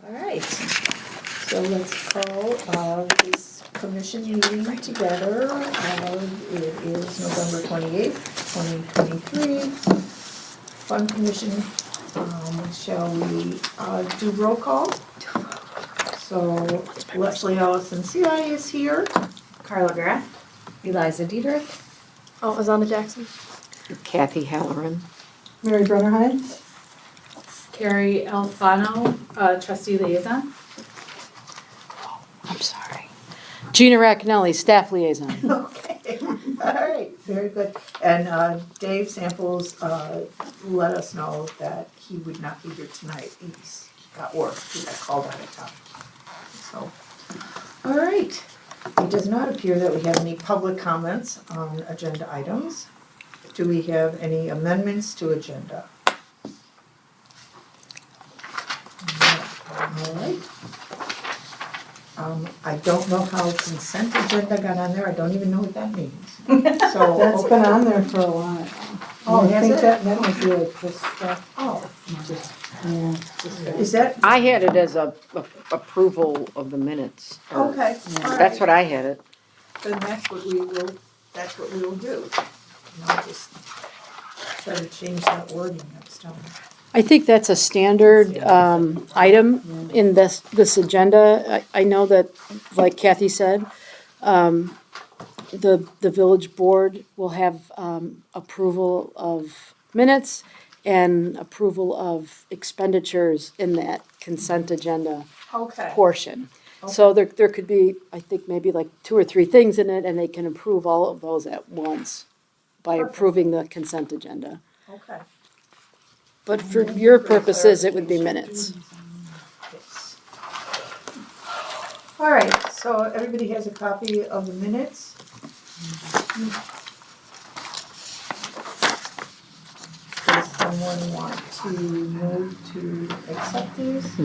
All right, so let's call this commission meeting together. It is November 28th, 2023. Fund Commission, shall we do roll call? So Leslie Ellison CI is here. Carla Graff. Eliza Dietrich. Oh, Azana Jackson. Kathy Halloran. Mary Brenner Hines. Carrie Alfano, trustee liaison. I'm sorry. Gina Racanelli, staff liaison. Okay, all right, very good. And Dave Samples let us know that he would not be here tonight. He got work, he got called out of town. So, all right. It does not appear that we have any public comments on agenda items. Do we have any amendments to agenda? All right. I don't know how consent agenda got on there. I don't even know what that means. So That's been on there for a while. Oh, I has think it? that was really just stuff. Oh, Yeah. is that I had it as a approval of the minutes. or- okay? all That's right. what I had it. Then that's what we will do. And I'll just try to change that wording next time. I think that's a standard item in this agenda. I know that, like Kathy said, the village board will have approval of minutes and approval of expenditures in that consent agenda Okay. portion. So there could be, I think, maybe like 2 or 3 things in it, and they can approve all of those at once by Perfect. approving the consent agenda. Okay. But for your purposes, it would be minutes. Yes. All right, so everybody has a copy of the minutes. Does someone want to move to accept these?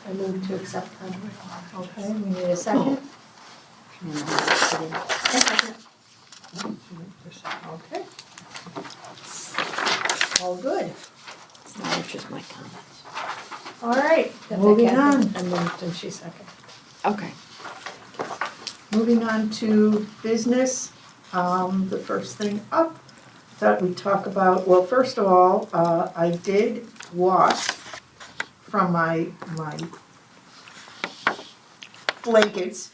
I move to accept them. Okay, we need a second. Okay. All good. Now it's just my comments. All right, moving on. And then she second. Okay. Moving on to business, the first thing up, thought we'd talk about, well, first of all, I did wash from my blankets.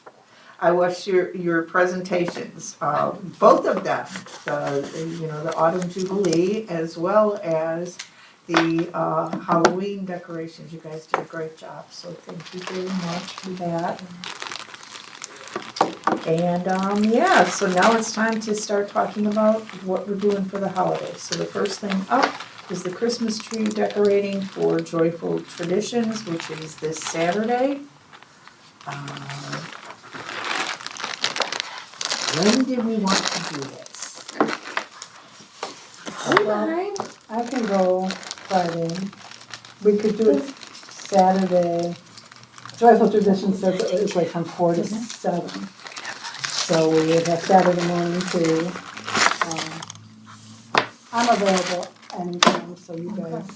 I watched your presentations, both of them, the Autumn Jubilee as well as the Halloween decorations. You guys did a great job, so thank you very much for that. And yeah, so now it's time to start talking about what we're doing for the holidays. So the first thing up is the Christmas tree decorating for Joyful Traditions, which is this Saturday. When did we want to do this? Well, I can go Friday. We could do it Saturday. Joyful Tradition says it's like from 4 to 7. So we would have Saturday morning too. I'm available anytime, so you guys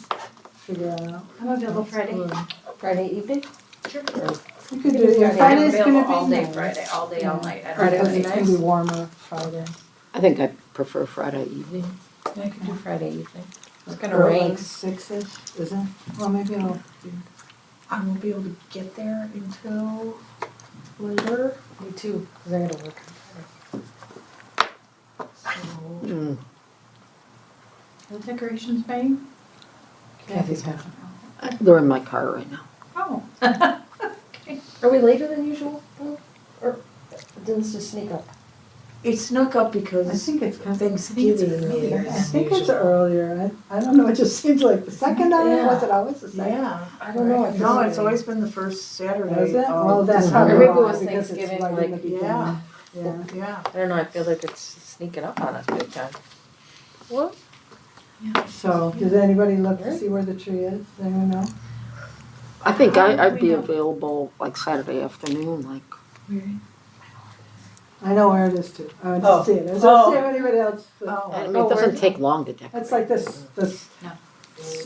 figure out. I'm available Friday. Friday evening? Sure. You could do, yeah, I'm Friday's available gonna be all day nice. Friday, all day, all night. I don't Friday, know. it's gonna be warmer Friday. I think I prefer Friday evening. I could do Friday evening. It's gonna Or rain. like 6-ish, is it? Well, maybe I'll do. I won't be able to get there until later. Me too, because I gotta work on So, Mm. The decorations being? Friday. Kathy's having. They're in my car right now. Oh. Okay. Are we later than usual, though? Or did this just sneak up? it snuck up I because think it's Thanksgiving I is think it's usually. earlier. I don't know, it just seems like the second on it, Yeah. was it always the second? Yeah. I don't know. No, it's always been the first Saturday. Is it? of Well, that's December. probably Or maybe it why, was because it's Thanksgiving, right in like- the beginning. Yeah. Yeah. Yeah. I don't know, I feel like it's sneaking up on us big time. What? So, does anybody look to see where the tree is? Does anyone know? I think I'd be available like Saturday afternoon, like. I know where it is too. I went Oh. to see it. I was Oh. see if anybody else. Oh. I mean, it doesn't take long to decorate. It's like this,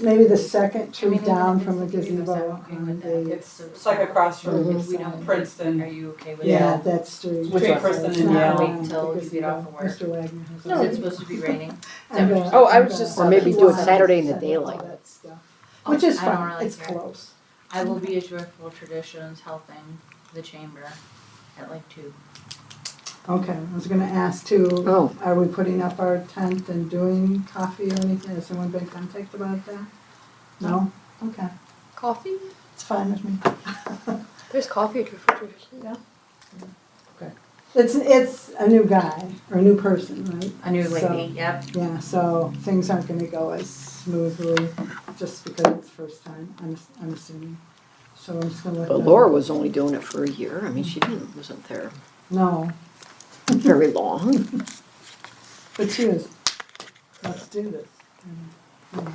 maybe the second tree mean, down even if from the it's a few of us, I'm gazebo okay on with that. the, It's like across from If we don't- Princeton. Are you okay with yeah, that? that street. Between Princeton and Yale. Wait Wait till you get off of work. Mr. Wagner has. Is it supposed to be raining? Oh, I was just- Or maybe do it He Saturday in the wants daylight. all that stuff. Which is I don't fine, really it's care. close. I will be at Joyful Traditions helping the chamber at like 2. Okay, I was gonna ask too, Oh. are we putting up our tent and doing coffee or anything? Has someone been contacted about that? No? Okay, Coffee? it's fine with me. There's coffee at Joyful Traditions. It's a new guy, or a new person, right? A new So- lady, yep. Yeah, so things aren't gonna go as smoothly, just because it's first time, I'm assuming. So I'm just gonna let But them. Laura was only doing it for a year. I mean, she wasn't there No, very long. but she was, let's do this. Mm.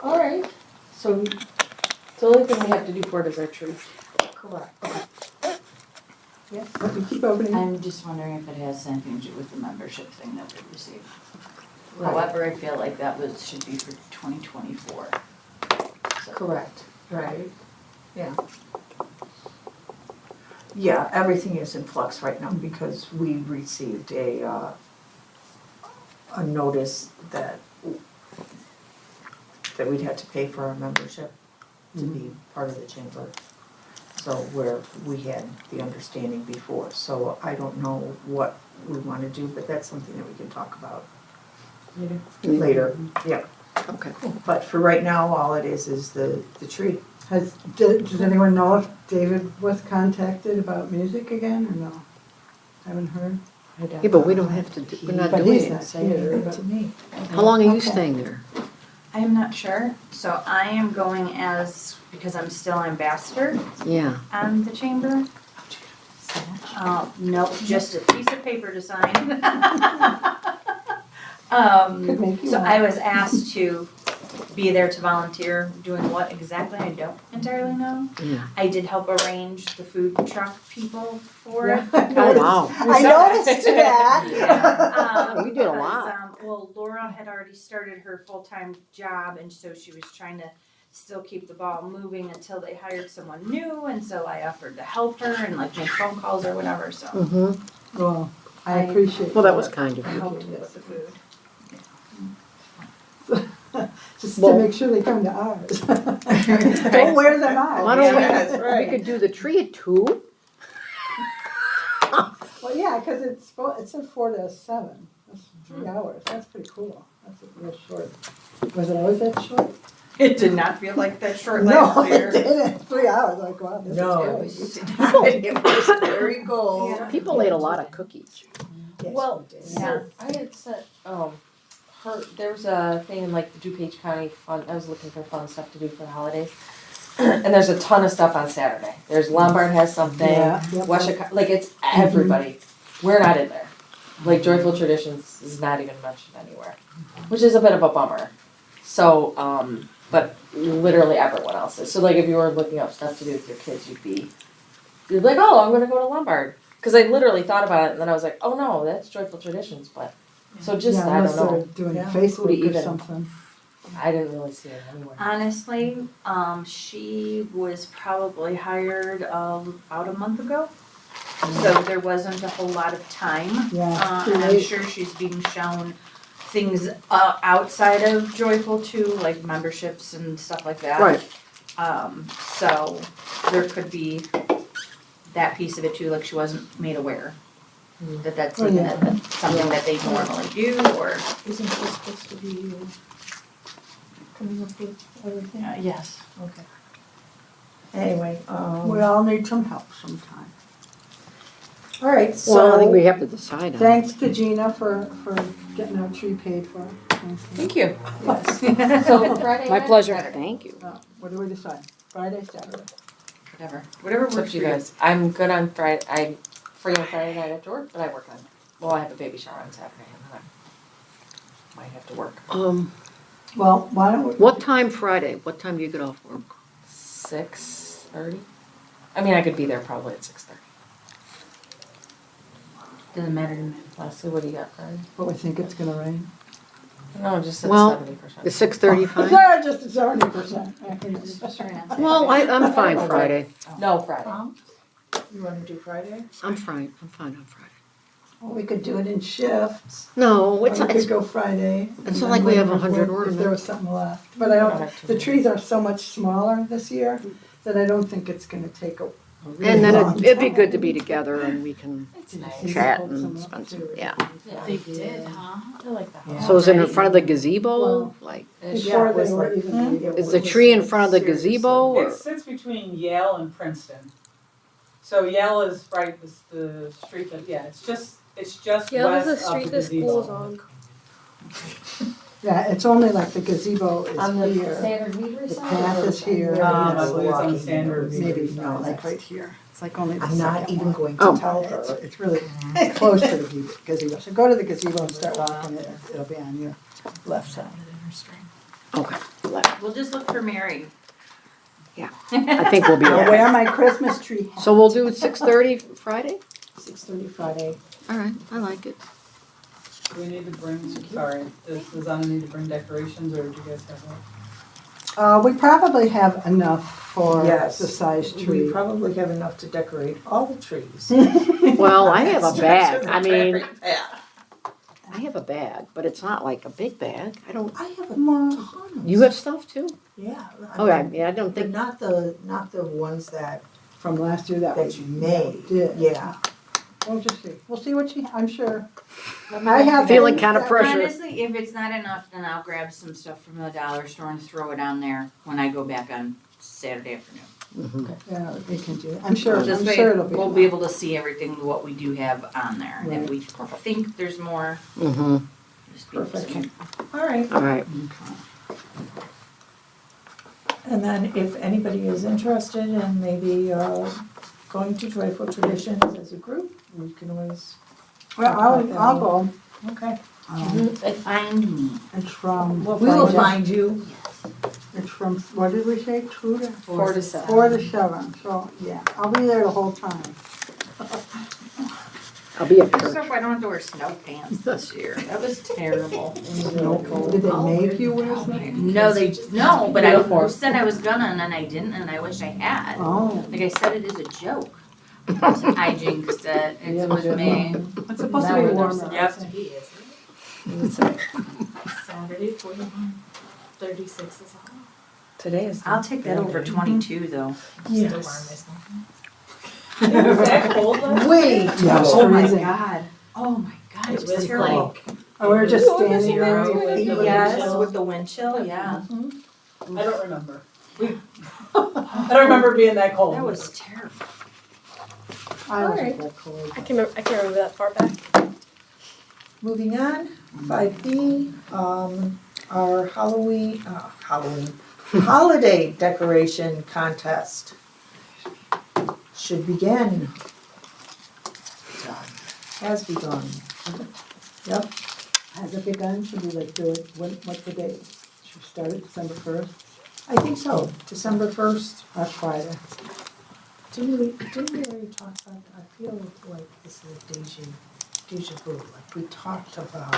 All right. So the only thing we have to do for it is our tree. Correct. Yeah, let me keep opening. I'm just wondering if it has anything to do with the membership thing that we received. Right. However, I feel like that should be for 2024. So- Correct. Right, yeah. Yeah, everything is in flux right now because we received a notice that we'd have to pay for our membership to be part of the chamber. So where we had the understanding before, so I don't know what we wanna do, but that's something that we can talk about later, yeah. Okay. But For right now, all it is the tree. does anyone know if David was contacted about music again, or no? Haven't heard? Yeah, but we don't have to, we're not But doing he's it. not here, but- To me. How long are you Okay. staying there? I am not sure, so I am going because I'm still ambassador Yeah. on the chamber. Nope, just a piece of paper to sign. Could make you So one. I was asked to be there to volunteer, doing what exactly, I don't entirely know. Yeah. I did help arrange the food truck people for it. Oh, wow. I noticed that. Yeah. You did a because, lot. Well, Laura had already started her full-time job, and so she was trying to still keep the ball moving until they hired someone new, and so I offered to help her and like make phone calls or whatever, so Mm-hmm. Well, I appreciate. Well, that was kind of I you. helped with the food. Just to Well- make sure they come to ours. Don't wear them out. Why don't we, Yes, we right. could do the tree at 2? Well, yeah, because it said 4 to 7. That's 3 hours. That's pretty cool. That's real short. Was it always that short? It did not feel like that short No, last it year. didn't. 3 hours. Like, wow, this No. is It was very cool. Yeah. People ate a lot of cookies. Yes, Well, we did. so I had sent, there was a thing in like the DuPage County fun, I was looking for fun stuff to do for the holidays. And there's a ton of stuff on Saturday. There's Lombard has something, Yeah, yep. Washington, like it's everybody. We're not in there. Like Joyful Traditions is not even mentioned anywhere, which is a bit of a bummer. So, but literally everyone else is. So like if you were looking up stuff to do with your kids, you'd be like, oh, I'm gonna go to Lombard. Cause I literally thought about it and then I was like, oh no, that's Joyful Traditions, but, so just, Yeah, I unless don't know. they're doing Yeah. Who to Facebook or even- something. I didn't really see it anywhere. Honestly, she was probably hired about a month ago. So there wasn't a whole lot of time. Yeah. And I'm sure she's being shown things outside of Joyful too, like memberships and stuff like that. Right. So there could be that piece of it too, like she wasn't made aware that that's Oh, even yeah. something that they normally do, or, Isn't she supposed to be coming up with everything? yes. Okay. Anyway, We all need some help sometime. all right, Well, I think we so, have to decide on it. Thanks to Gina for getting our tree paid for. Thank you. Yes. So Friday My night, pleasure. Saturday? Thank you. What do we decide? Friday, Saturday? Whatever It's up works to for you you. guys. I'm good on Friday, I'm free on Friday night after work, but I work on, well, I have a baby shower on Saturday and then I might have to work. Well, why don't we? What time Friday? What time do you get off work? 6:30? I mean, I could be there probably at 6:30. Doesn't matter to me. Leslie, what do you got Friday? But we think it's gonna rain. No, just at Well, 70%. Is 6:30 fine? Yeah, just 70%. Well, I'm fine Friday. No, Friday. You wanna do Friday? I'm fine on Friday. Well, we could do it in shifts. No, Or it's we not, could go Friday. and it's not then like we have whenever- 100 If there ornaments. was something left. But I don't, the trees are so much smaller this year that I don't think it's gonna take a really And then long it'd be time. good to be together and we can You chat can hold and some up spend some, too. yeah. They did, huh? I like that. Yeah. So is it in front of the gazebo? Well, Like, Before it was they were like- even. it is the was tree in like front of the seriously. gazebo or? It sits between Yale and Princeton. So Yale is right, is the street that, yeah, it's just Yeah, there's west a of street the the school's gazebo. on. Yeah, it's only like the gazebo On is the here. standard meter The side? path is here. I Yes, believe it's on walking Standard. meter. Maybe, no, like right here. It's like only the I'm not second even one. going Oh. to tell It's, her. it's really close to the gazebo. So go to the gazebo and start walking it. It'll be on your left side. Okay, We'll just look for Mary. I think we'll be I'll okay. wear my Christmas tree hat. So we'll do 6:30 Friday? 6:30 Friday. All right, I like it. Do we need to bring, sorry, does Anna need to bring decorations or do you guys have that? We probably have enough for Yes. the size We tree. probably have enough to decorate all the trees. Well, I have a bag. I mean, Yeah. I have a bag, but it's not like a big bag. I don't, I have a More. ton of. you have stuff too? Yeah. Okay, yeah, I don't But think, not the ones that From last year that you made. did. Yeah. We'll just see. We'll see what I'm sure. I have. Feeling things kinda that- pressure. Honestly, if it's not enough, then I'll grab some stuff from the dollar store and throw it on there when I go back on Saturday afternoon. Yeah, we can do it. I'm sure, This I'm way, sure it'll be. we'll be able to see everything, what we do have on there. And if Right. we think there's more, mm-hmm, just be able to- Perfect. All right. all right. And then if anybody is interested in maybe going to Joyful Traditions as a group, we can always. Well, I'll go. Okay. Find me. It's from. We will find you. It's from, what did we say, 2 to? 4 to 7. 4 to 7, so, yeah, I'll be there the whole time. I'll be at I just church. hope I don't have to wear snow pants this year. That was terrible. Did they make you wear something? No, but I Uniform. said I was gonna and then I didn't and I wish I had. Oh. Like I said it as a joke. I jinxed it. It's with me. It's supposed to be warmer. Yep. Saturday, 41, 36 is all. Today is. I'll take that over 22 though. Yes. Was that cold last Wait. Yeah, it's Oh my freezing. god. Oh my god, it was was terrible. Oh, we were just standing there. Yes, with the wind chill, yeah. I don't remember. I don't remember being that cold. That was terrible. I wasn't that cold. I can't remember that far back. Moving on, 5B, our Halloween, holiday decoration contest should begin. Has begun. Yep, Has it begun? Should we like do it, what's the date? Should we start it December 1st? I think so, December 1st. That's Friday. Didn't we already talk about that? I feel like this is a deja vu, like we talked about. I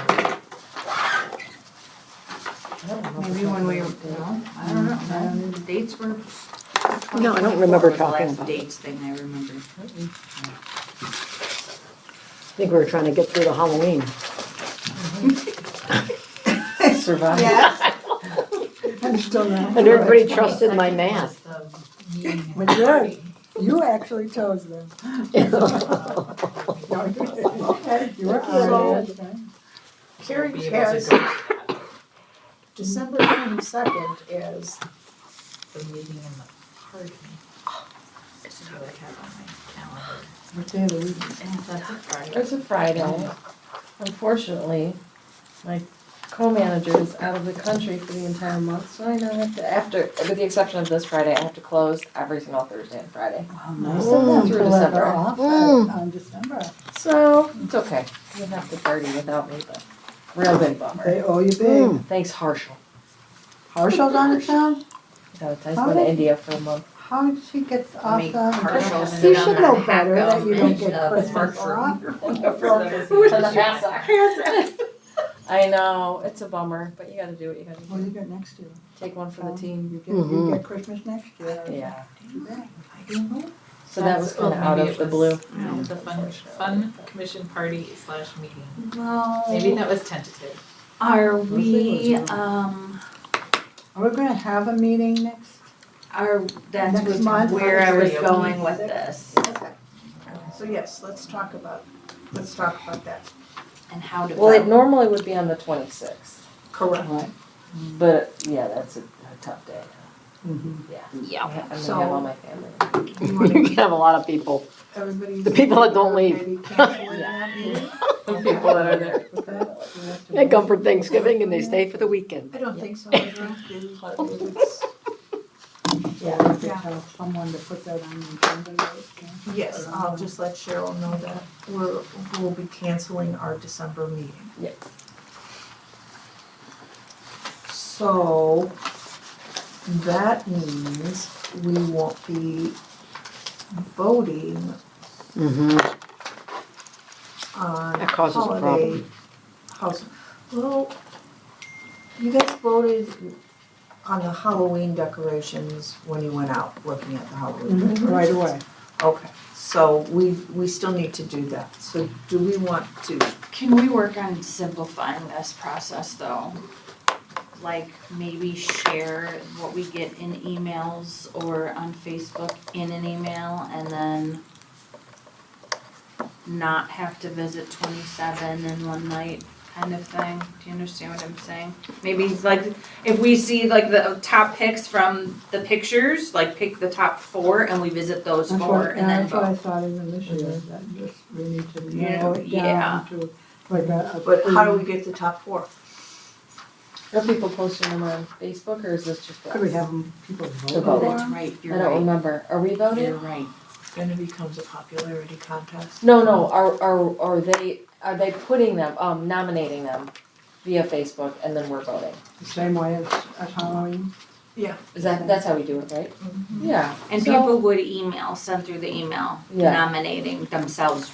don't know. Maybe when we, no, I don't know. The dates were. No, I don't remember 24 was the talking last about it. dates thing I remember. I think we were trying to get through the Halloween. Survive. Yes. I'm still not. And everybody trusted my math. But good. You actually chose them. No, you didn't. Okay. You were So- on it. Carrie Be able to has go to that. December 22nd is The meeting and the party. This is what I have on my calendar. What day of the week? And that's a Friday. It's a Friday. Unfortunately, my co-manager is out of the country for the entire month, so I now have to, with the exception of this Friday, I have to close every single Thursday and Friday. Nice of them Through to let her December. off Mm. on December. So, it's okay. You'll have to party without me, but real big bummer. They owe you big. Thanks, Harshal. Harshaw's on it now? He's going to India for a month. How did she get off Make the? partial You sit on should that know hack better that you don't element get of Christmas mushroom. off. I know, it's a bummer, but you gotta do what you gotta What do do. you get next year? Take one for the team. You get Christmas next year. Yeah. Too bad. So that was kinda out Maybe of it the was, blue. The fun commission party / meeting. Well, Maybe that was tentative. are think it we, was are Are we gonna have a meeting next? that's Next was month, where I was February, going with this Okay. So yes, let's talk about that. and how to Well, it vote. normally would be on the 26th, Correct. Right. but yeah, that's a tough day. Mhm. Yeah. I'm gonna So- have all my family. You You wanna, can have a lot of people. everybody's. The people that don't leave. Maybe canceling that meeting? The people that are there. They come for Thanksgiving and they stay for the weekend. I don't think so, I don't think it's, Yeah, we could tell someone to put that on the agenda. Right? yes, I'll just let Cheryl know that we'll be canceling our December meeting. Yep. So, that means we won't be voting Mm-hmm. on That causes a holiday house. Well, you guys voted on the Halloween decorations when you went out looking at the Halloween decorations. Right away. Okay, so we still need to do that. So do we want to, Can we work on simplifying this process though? Like maybe share what we get in emails or on Facebook in an email and then not have to visit 27 in one night kind of thing? Do you understand what I'm saying? Maybe like if we see like the top picks from the pictures, like pick the top 4 and we visit those 4 and then That's what I vote. thought even this year, that just, we need to Yeah, narrow it yeah. down to like a. but how do we get the top 4? Are people posting them on Facebook or is this just us? Could we have them, people To vote? vote. That's right, I don't remember. Are we voting? You're right. Then it becomes a popularity contest. No, are they putting them, nominating them via Facebook and then we're voting? The same way as Halloween? That's how we do it, right? Mhm. Yeah. And So- people would send through the email Yeah. nominating themselves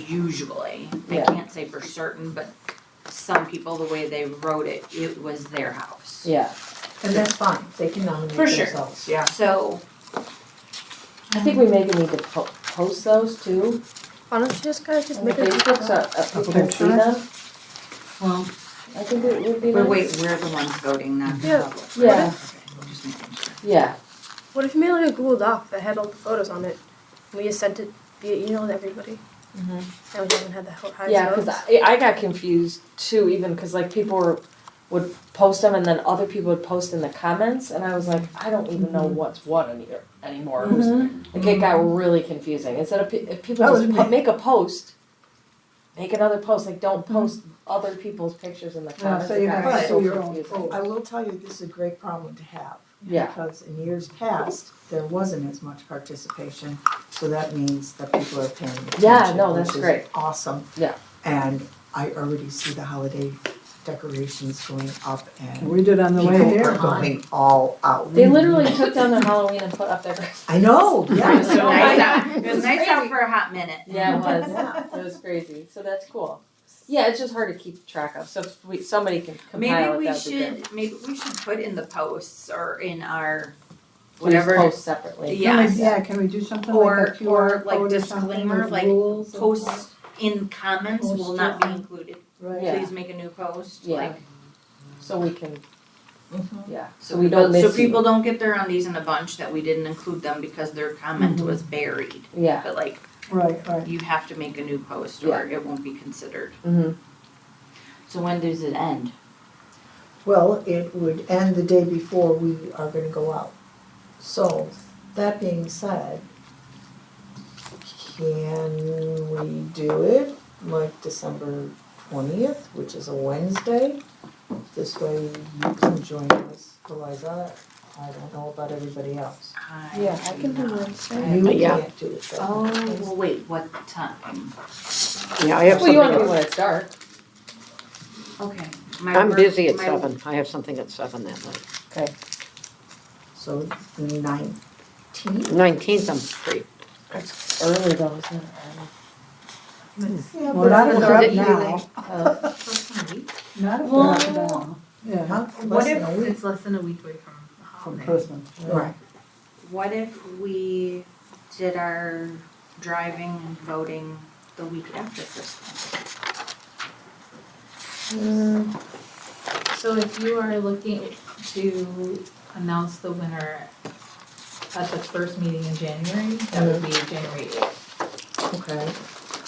usually. I Yeah. can't say for certain, but some people, the way they wrote it, it was their house. Yeah. And that's fine, they can nominate For sure. themselves, yeah. So, I think we maybe need to post those too. Why don't you just guys just On the make it? Facebook so people can see them. Well, I think it would be but nice. wait, we're the ones voting, not the Yeah. public. Yeah, Okay, we'll just making sure. yeah. What if you made like a Google Doc that had all the photos on it? We just sent it via email to everybody. Mhm. And we haven't had the highest Yeah, because votes. I got confused too, even because like people would post them and then other people would post in the comments and I was like, I don't even know what's what anymore. It was- Like it got really confusing. Instead of if people That was just me. make a post, make another post. Like don't post other people's pictures in the Yeah, comments. so It you got have to so do your own confusing. post. I will tell you, this is a great problem to have. Yeah. Because in years past, there wasn't as much participation, so that means that people are paying attention. Yeah, no, that's which is great. Awesome. Yeah. And I already see the holiday decorations going up and we did on the way people here. are going all out. They literally took down their Halloween and put up their. I know, It was yeah. So nice I- out, it was it's nice out crazy. for a hot minute. Yeah, it was. Yeah. It was crazy. So that's cool. Yeah, it's just hard to keep track of. So if somebody can Maybe compile it, we that'd be great. should put in the posts or in our, We just whatever, post separately. yeah. Can we do something Or- like a QR or, like, code or something disclaimer, with like, rules? posts in comments will not be included. Right. Yeah. Please make a new post, Yeah. like, So we can. Mhm. Yeah. So we don't miss. so people you. don't get their undies in a bunch that we didn't include them because their comment was buried. Yeah. But like, Right, right. you have to make a new post Yeah. or it won't be considered. Mm-hmm. So when does it end? Well, it would end the day before we are gonna go out. So, that being said, can we do it like December 20th, which is a Wednesday? This way you can join us, Eliza. I don't know about everybody else. Yeah, I can do Wednesday. You Yeah. can't do it that Oh, way. well, wait, what time? Yeah, I have Well, you want to something, be when it's dark. Okay. I'm busy at 7. I have something at 7 that night. Okay. So, the 19th? 19th, I'm free. It's early though, isn't it? Yeah, Well, but not if if they're they're up up now, not if they're up now, yeah, What Less if, than a week. It's less than a week away from the from holiday. Christmas. Right. what if we did our driving and voting the week after Christmas? So if you are looking to announce the winner at the first meeting in January, that would be January 8th. Okay.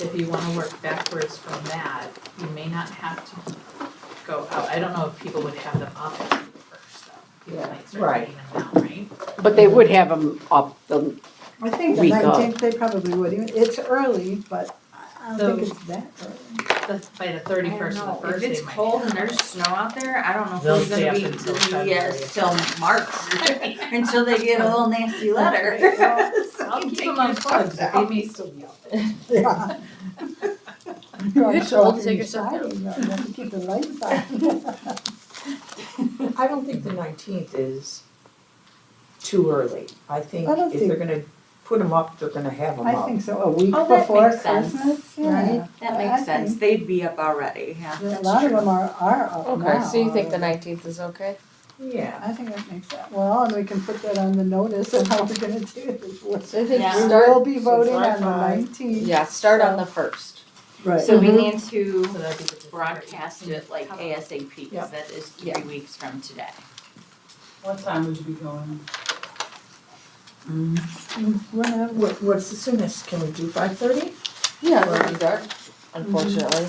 If you want to work backwards from that, you may not have to go out. I don't know if people would have them up at the first though. People Yeah, might start right. taking them down, right? But they would have them up the, I think the Week of. 19th, they probably would, it's early, but I don't think it's that early. By the 31st or the If 1st, it's they might. cold and there's snow out there, I don't know if They'll it's stay gonna up be, until February. yes, till March, until they get a little nasty letter. I'll keep them unplugged, but they may still be out there. Yeah. You get told to take yourself down. You have to keep the lights on. I don't think the 19th is too early. I think I don't if think- they're gonna put them up, they're gonna have them I up. think so, a week Oh, that before makes sense. Christmas, yeah. Right. That I makes sense, think- they'd be up already, yeah. Yeah, a that's lot of true. them are up now. Okay, so you think the already. 19th is okay? Yeah. I think that makes that, well, and we can put that on the notice of how we're gonna do this. So I think Yeah. We start, will be voting drive on the by. 19th. yeah, start on the 1st. Right. So we need to So that'd be the broadcast it like ASAP, Yeah. cause that is 3 Yeah. weeks from today. What time would you be going? What's the soonest? Can we do 5:30? Yeah, it'll be dark, unfortunately.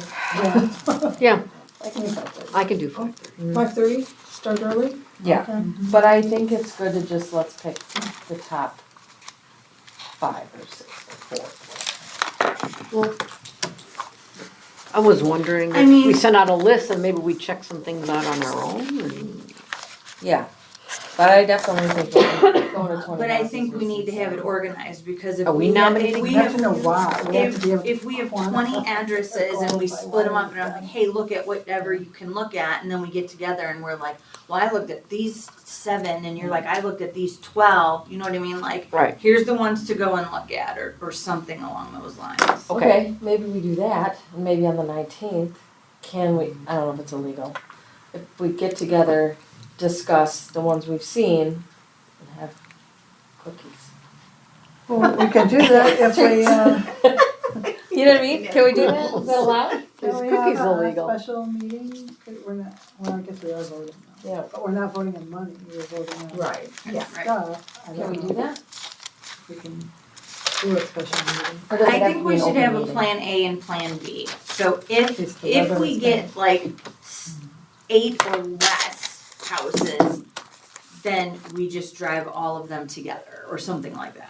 yeah, I can do 5:30. I can do 5:30. 5:30, start early? Yeah, Okay. but I think it's good to just, let's pick the top 5 or 6 or 4. I was wondering I if we mean- sent out a list and maybe we check some things out on our own and. Yeah, but I definitely think going to 20 But I houses think we is need to have it insane. organized, because if Are we we have, nominating? if We we have to have, know why, we have to be able to. if we have quantify 20 addresses and we qualify split them why up and I'm it's like, done. hey, look at whatever you can look at, and then we get together and we're like, well, I looked at these 7 and you're like, I looked at these 12, you know what I mean, like, Right. here's the ones to go and look at, or something along those lines. Okay, maybe we do that, and maybe on the 19th, can we, I don't know if it's illegal, if we get together, discuss the ones we've seen, and have cookies. Well, we can do that if we, You know what I mean? Can we do that? Is that allowed? Is can we cookies have a illegal? special meeting? We're not, well, I guess we are voting now. Yeah. But we're not voting on money, we're voting on Right, yeah. Right. stuff. I Can don't we know do that? if we can do a special meeting. Or does it I have think to we be an should open have a meeting? plan A and plan B. So if It's the weather we is get like 8 or less houses, then we just drive all of them together or something like that.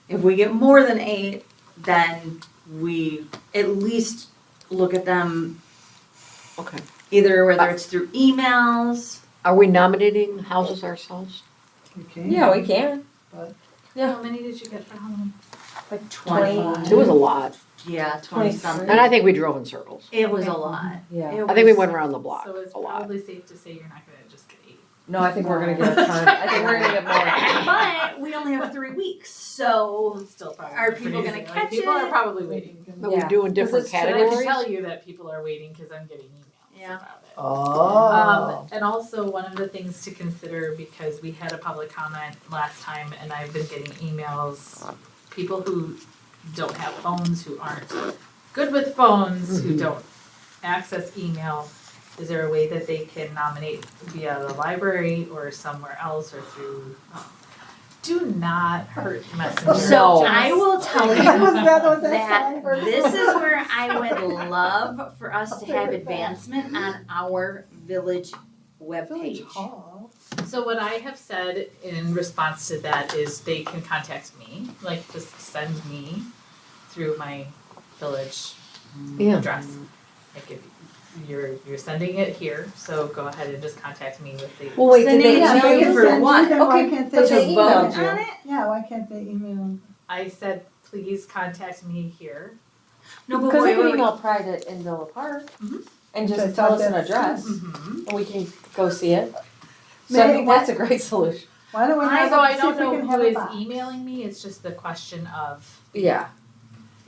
If we get more than 8, then we at least look at them Okay. either whether it's through emails. Are we nominating houses ourselves? We can. Yeah, we can. Yeah. How many did you get for Halloween? Like 20. It was a lot, Yeah, 20 23. something. and I think we drove in circles. It was a lot. Yeah. It I think we was- went around the block So it's a lot. probably safe to say you're not gonna just get 8. No, I think we're gonna get a ton, I think we're gonna get more. But we only have 3 weeks, so It's still probably. Are pretty people gonna easy. Like, catch People are it? probably waiting. Are we Yeah. doing different Because it's And I can categories? tell you that people are waiting because I'm getting emails Yeah. about it. Oh. And also one of the things to consider, because we had a public comment last time and I've been getting emails, people who don't have phones, who aren't good with phones, who don't access email, is there a way that they can nominate via the library or somewhere else or through, do not hurt messenger. So I will tell you Was that that sign? this is where I would love for us to have advancement on our village Village webpage. Hall. So what I have said in response to that is they can contact me, like just send me through my village Yeah. address. Like if you're sending it here, so go ahead and just contact me with the. Well, wait, Send did they it Yeah, to email they you you? can for send what? then why Okay, can't but they they just emailed vote? you. On it? Yeah, why can't they email? I said, please contact me here. No, but Because they wait, can wait, wait. email Pride in Villa Park Mhm. and Which I just tell thought us an that's- address, Mm-hmm. and we can go see it. So I May- think that's a great solution. Why don't we have, So I see don't if we know can who have a is box. emailing me, it's just the question of Yeah.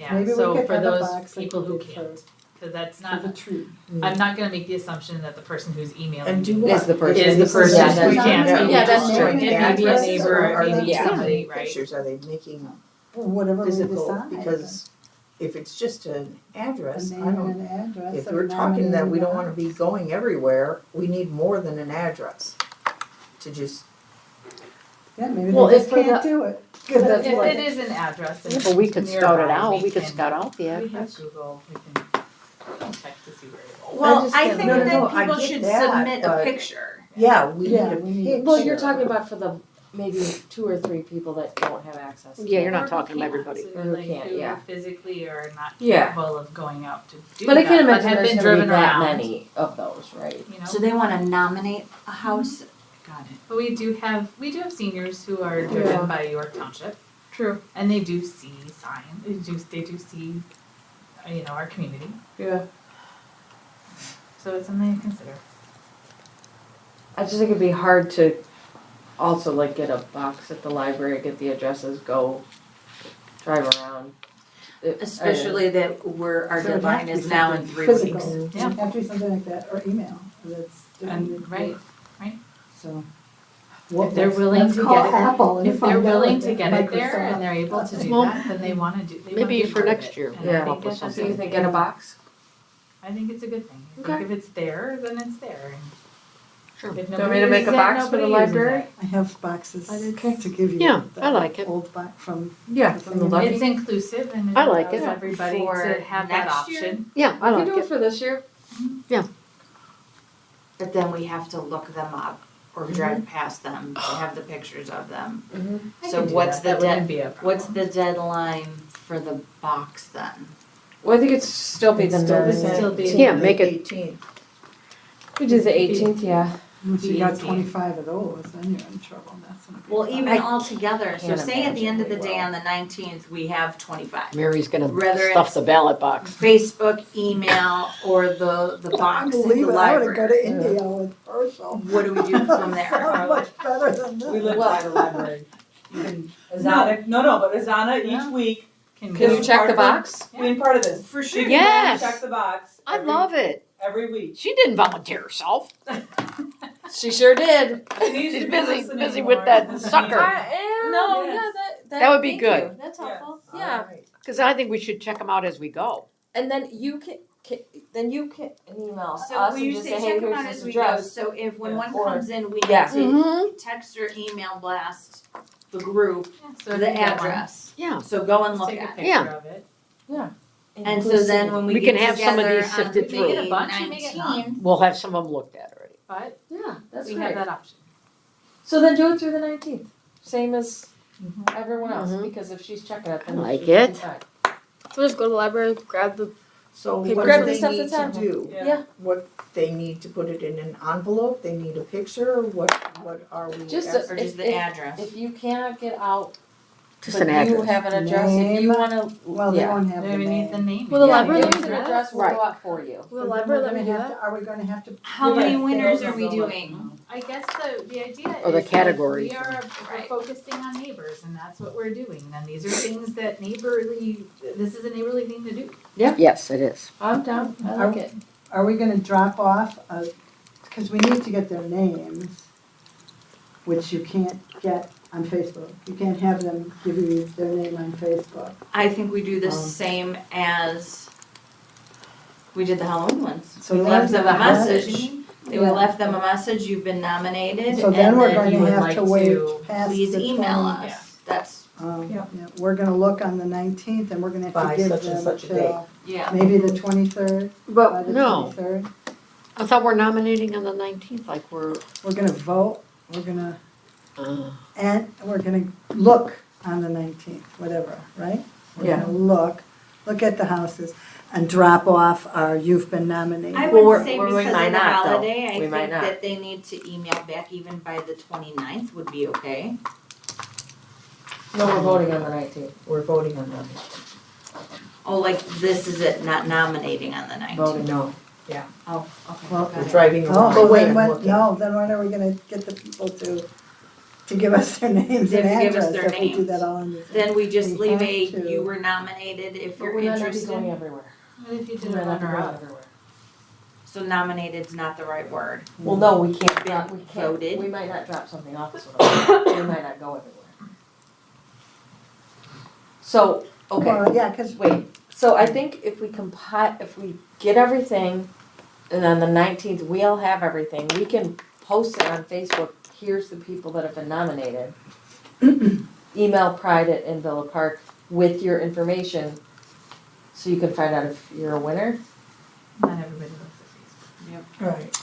Yeah, Maybe we so could for have a those box like people we who did can't, for cause that's the not, tree. I'm not gonna make the assumption that the person who's emailing And do you what? Is the person. is the person Yeah, who that's- can't. Yeah, be yeah, that's reached. true. It may be a Addresses, neighbor, or it are may they be taking somebody, right? pictures, are they making Or whatever we physical, decide. because if it's just an A address, name I don't, and an address. if of we're talking that we don't wanna nominating be going everywhere, we need more than an address to just, the- Yeah, maybe Well, they just if for can't the- do it. for the- If like- it is an address and Yeah, it's but we could scout it nearby, out, we could can- scout out the We have address. Google, we can check to see where it is. Well, just I don't- think no, no, that no, I people get should that, submit a but- picture. yeah, we need Yeah, a we need a picture. Well, you're talking about for the maybe 2 or 3 people that don't have access. to Yeah, it. you're not Or who talking about can't, everybody. so Or who like can't, who yeah. physically are not Yeah. capable of going out to do But I that, can't but imagine have there's been gonna be driven that around, many of those, right? you know? So they wanna nominate a house? Got it. But we do have seniors who are driven Yeah. by York Township, True. and they do see signs, they do see, our community, Yeah. so it's something to consider. I just think it'd be hard to also like get a box at the library, get the addresses, go drive around. Especially that our So it'd have deadline to be is now in something 3 physical. weeks. Yeah. It'd have to be something like that, or email, that's. And, right, So. if they're willing let's to call get it, Apple and if they're find out willing what to get it there Microsoft- and they're able to do Well, that, then they wanna do, they wanna maybe be for part of next it. year And we'll I come think up with that's So you something. think get a box? I think it's a good thing. I Okay. think if it's there, then it's there. Sure. If Do you want nobody me to make a uses it, box for the nobody uses library? it. I have boxes Okay. to give you. Yeah, the I like it. Old box from. Yeah, from the Lucky. It's inclusive and it I like allows it. everybody For to have that next year? option. Yeah, I We like can do it it. for this year. But then we have to look them up or Mm-hmm. drive past them to have the pictures of them. I So could do what's that. the That wouldn't be a problem. What's the deadline for the box then? Well, I think it's still be the It's still the ninth. Still be- Yeah, make it- 18th. We do the 18th, yeah. Once you got 18. 25 of those, then you're in trouble, and that's gonna be. Well, a even problem. all together, so can't say at the end of the imagine we day will. on the 19th, we have 25. Mary's gonna Whether stuff it's- the ballot box. Facebook, email, or the I box at the believe it, I would go library. to India with Herschel. What do we do from there? Sounds much better than We this. live by the library. You can, Azana, no, but Azana Yeah. each week, Can Can we- you check the box? being part of this. For She sure. can go and Yes. check the box. I every- love it. Every week. She didn't volunteer herself. She sure did. She's busy with that sucker. No, Yes. yeah, That would be thank good. you. That's Yes. helpful. Yeah. Alright. Because I think we should check them out as we go. And then you can email us So when and you just say say, hey, check them out here's as this we go, address. so if when Yeah. one Or- comes in, we need Yeah. to Mm-hmm. text or email blast the group, Yeah, so if the you get one, address. Yeah. So go and just look take a at it. picture Yeah. of it. And so then when we We get can have some of together these on sifted the through. Make it a bunch and make it not. 19th, We'll have some of them looked at already. But Yeah, that's we great. have that option. So then do it through the 19th, same as Mhm. everyone else, Mhm. because if she's checking it, then I like she should it. be fine. So just go to the library, grab the. So Paper what grab do the they stuff need that's to on. do? Yeah. What, they need to put it in an envelope, they need a picture, what are we? Just asking? or just the address. If you cannot get out, Just but an you address. have an address, if you Name. wanna, Well, they yeah. won't have the Then we need the name. name. Will the Yeah, library give let us me an do address, that? we'll Right. go out for you. Will the But then library we're let me gonna do have that? to- Are we gonna have to? How give many it winners those are we or- doing? I guess the idea Or the is that categories. we are Right. we're focusing on neighbors and that's what we're doing. And these are things that this is a neighborly thing to do. Yes, it is. I'm down, I like it. Are we gonna drop off, because we need to get their names, which you can't get on Facebook. You can't have them give you their name on Facebook. I think we do the Um, same as we did the Halloween ones. So We then- left them a then- message. We Yeah. left them a message, you've been nominated, So and then we're then going you to would have like to wait to past please the email 20. us. That's, Yeah, we're gonna look on the 19th and we're gonna have By to give such and them such a till yeah. maybe the 23rd, by the no. 23rd. I thought we're nominating on the 19th, like we're, We're gonna vote, we're gonna, uh, and we're gonna look on the 19th, whatever, right? We're Yeah. gonna look at the houses and drop off our you've been nominated. I Well, would say we because might of the not, though. holiday, I We might think not. that they need to email back even by the 29th would be okay. No, we're voting on the 19th. We're voting on them. Oh, like this is it, not nominating on the 19th? Voting no. Oh, okay, Well, got We're it. driving Oh, around. then when, no, then when are we gonna get the people to to give us their names They and have to give us address, their if we do names. that all in the. Then we just We leave a, have to. you were nominated if But you're we might not be interested. going everywhere. What if you We did a might not be runner going up? everywhere. So nominated's not the right word. Well, no, we can't Been drop, we can't, voted. we might not drop something off, is what I'm saying. We might not go everywhere. So, okay, Well, yeah, cause wait, so I think if we if we get everything, and on the 19th, we all have everything, we can post it on Facebook, here's the people that have been nominated. Email Pride in Villa Park with your information, so you can find out if you're a winner. Not everybody looks at Facebook. right,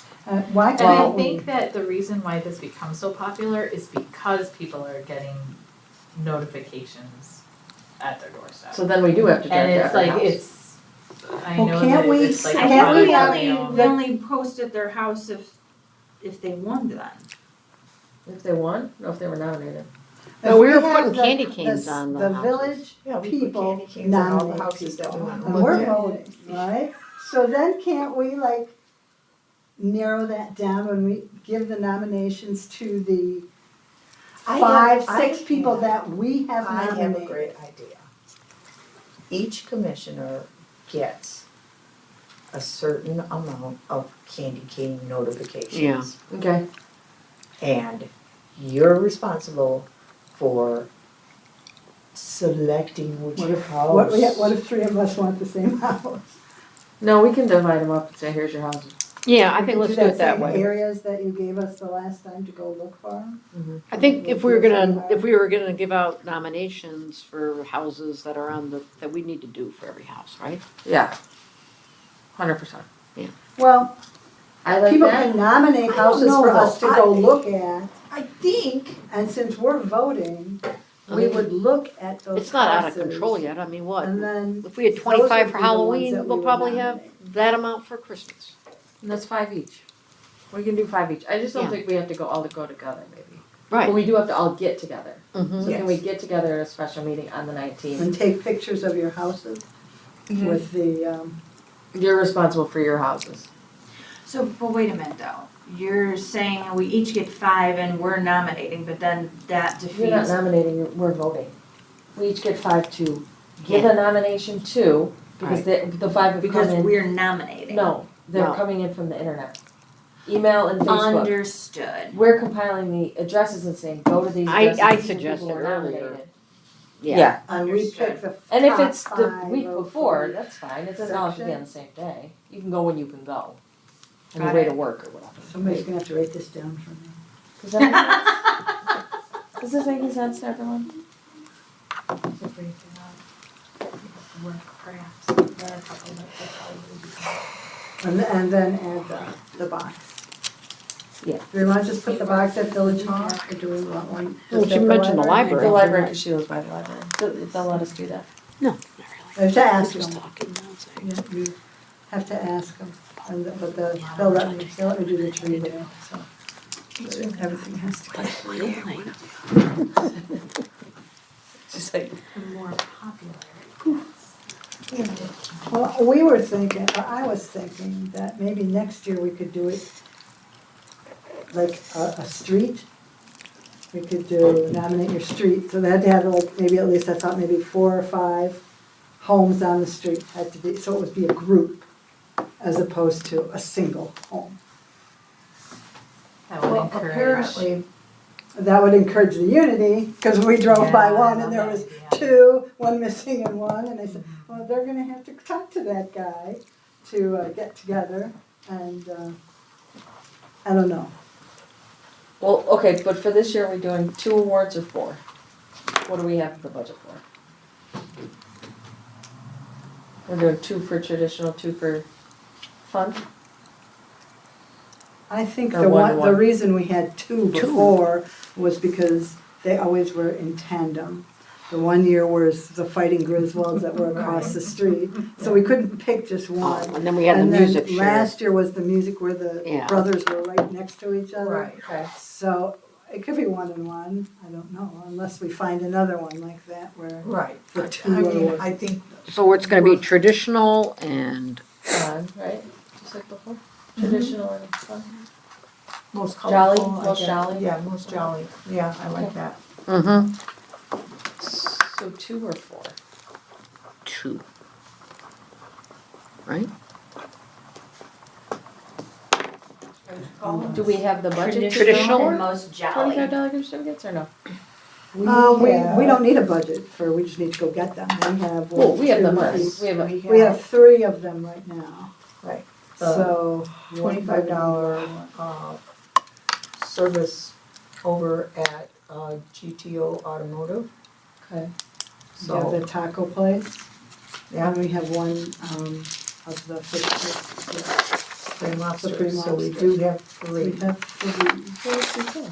why And I can't we? think that the reason why this becomes so popular is because people are getting notifications at their doorstep. So then we do have to drive And to it's every like, house. it's, I Well, know can't that we it's like. s- I can't think we we have only post at their house if they won then. If they won, or if they were nominated. If No, we were have putting the- candy the canes s- on the The houses. village Yeah, we put people candy canes on all the nominate houses that we people, want to and look we're at. voting, right? So then can't we like narrow that down when we give the nominations to the five, six people that we have I nominated? have a great idea. Each commissioner gets a certain amount of candy cane notifications. Okay. And you're responsible for selecting which house. What if three of us want the same house? No, we can divide them up and say, here's your houses. Yeah, I We think could let's do it that same way. areas that you gave us the last time to go look for them? I think if we were gonna give out nominations for houses that are on that we need to do for every house, right? Yeah. 100%. Well, I like people that. can nominate I don't houses know, for us to though. go look at, I think, and since we're voting, I we mean, would look at those houses. It's not out of control yet, I mean, what? And then If we had those 25 would for be the ones Halloween, that we we'll would probably have nominate. that amount for Christmas. And that's 5 each. We can do 5 each. I just don't Yeah. think we have to go together, maybe. But Right. we do have to all get together. Mhm. So can we get together at a special meeting on the 19th? And take pictures of your houses with the, You're responsible for your houses. So, but wait a minute though. You're saying we each get 5 and we're nominating, but then that You're not defeats. nominating, we're voting. We each get 5 to give a nomination to, because the 5 have come Because in. we're nominating. No, they're No. coming in from the internet. Email and Facebook. Understood. We're compiling the addresses and saying, go to these I addresses. and see suggested people were earlier. nominated. Yeah. and we pick the And if top it's the 5 week of before, the- that's fine, it doesn't all have to be on the same day. You can go when you can go. On your Got way it. to work or whatever. Somebody's gonna have to write this down for me. Does that make sense? Does this make sense to everyone? Work crafts, there are a couple that they probably do. And then add the box. Yeah. Do we want to just put the box at Village Hall, or do we want one? Well, just you at mentioned the library. The library, because she lives by the library. They'll let us do that. No, not I have to really. ask We're just them, talking nonsense. yeah, you have to ask them, but they'll let me do the tree there, so. Everything has to go. Just like, The more popular. Well, we were thinking, or I was thinking that maybe next year we could do it like a street. We could do, nominate your street, so that had like, maybe at least I thought maybe 4 or 5 homes on the street had to be, so it would be a group as opposed to a single home. That would well, encourage. apparently, That would encourage the unity, because we drove by Yeah, one I and there love was that idea. 2, one missing and one, and I said, well, they're gonna have to talk to that guy to get together, and I don't know. well, okay, but for this year, are we doing 2 awards or 4? What do we have the budget for? We're doing 2 for traditional, 2 for fun? I think Or the one. the reason we had 2 before was because they always were in tandem. The one year was the Fighting Griswolds that were across the street, so we couldn't pick just one. And then we had the And then music share. last year was the music where the Yeah. brothers were right next to each other. right. Okay. So it could be 1 and 1, I don't know, unless we find another one like that where. Right. The I two mean, are- I think So it's gonna be traditional and Fun, right? Just like before? Traditional and fun. Most Jolly, colorful. I most guess. jolly? Yeah, most jolly. Yeah, I like that. Mm-hmm. So 2 or 4? 2. Right? Do we have the budget? Traditional? and most jolly. $25 gift certificates or no? We have- don't need a budget for, we just need to go get them. We have Well, one, we have the two, money. three- We have We have 3 of them right now. Right. So. $25 service over at GTO Automotive. Okay. We have the So, taco place. yeah, And we have one of the fish. cream lobster. cream So we lobster. do have We 3. have 3,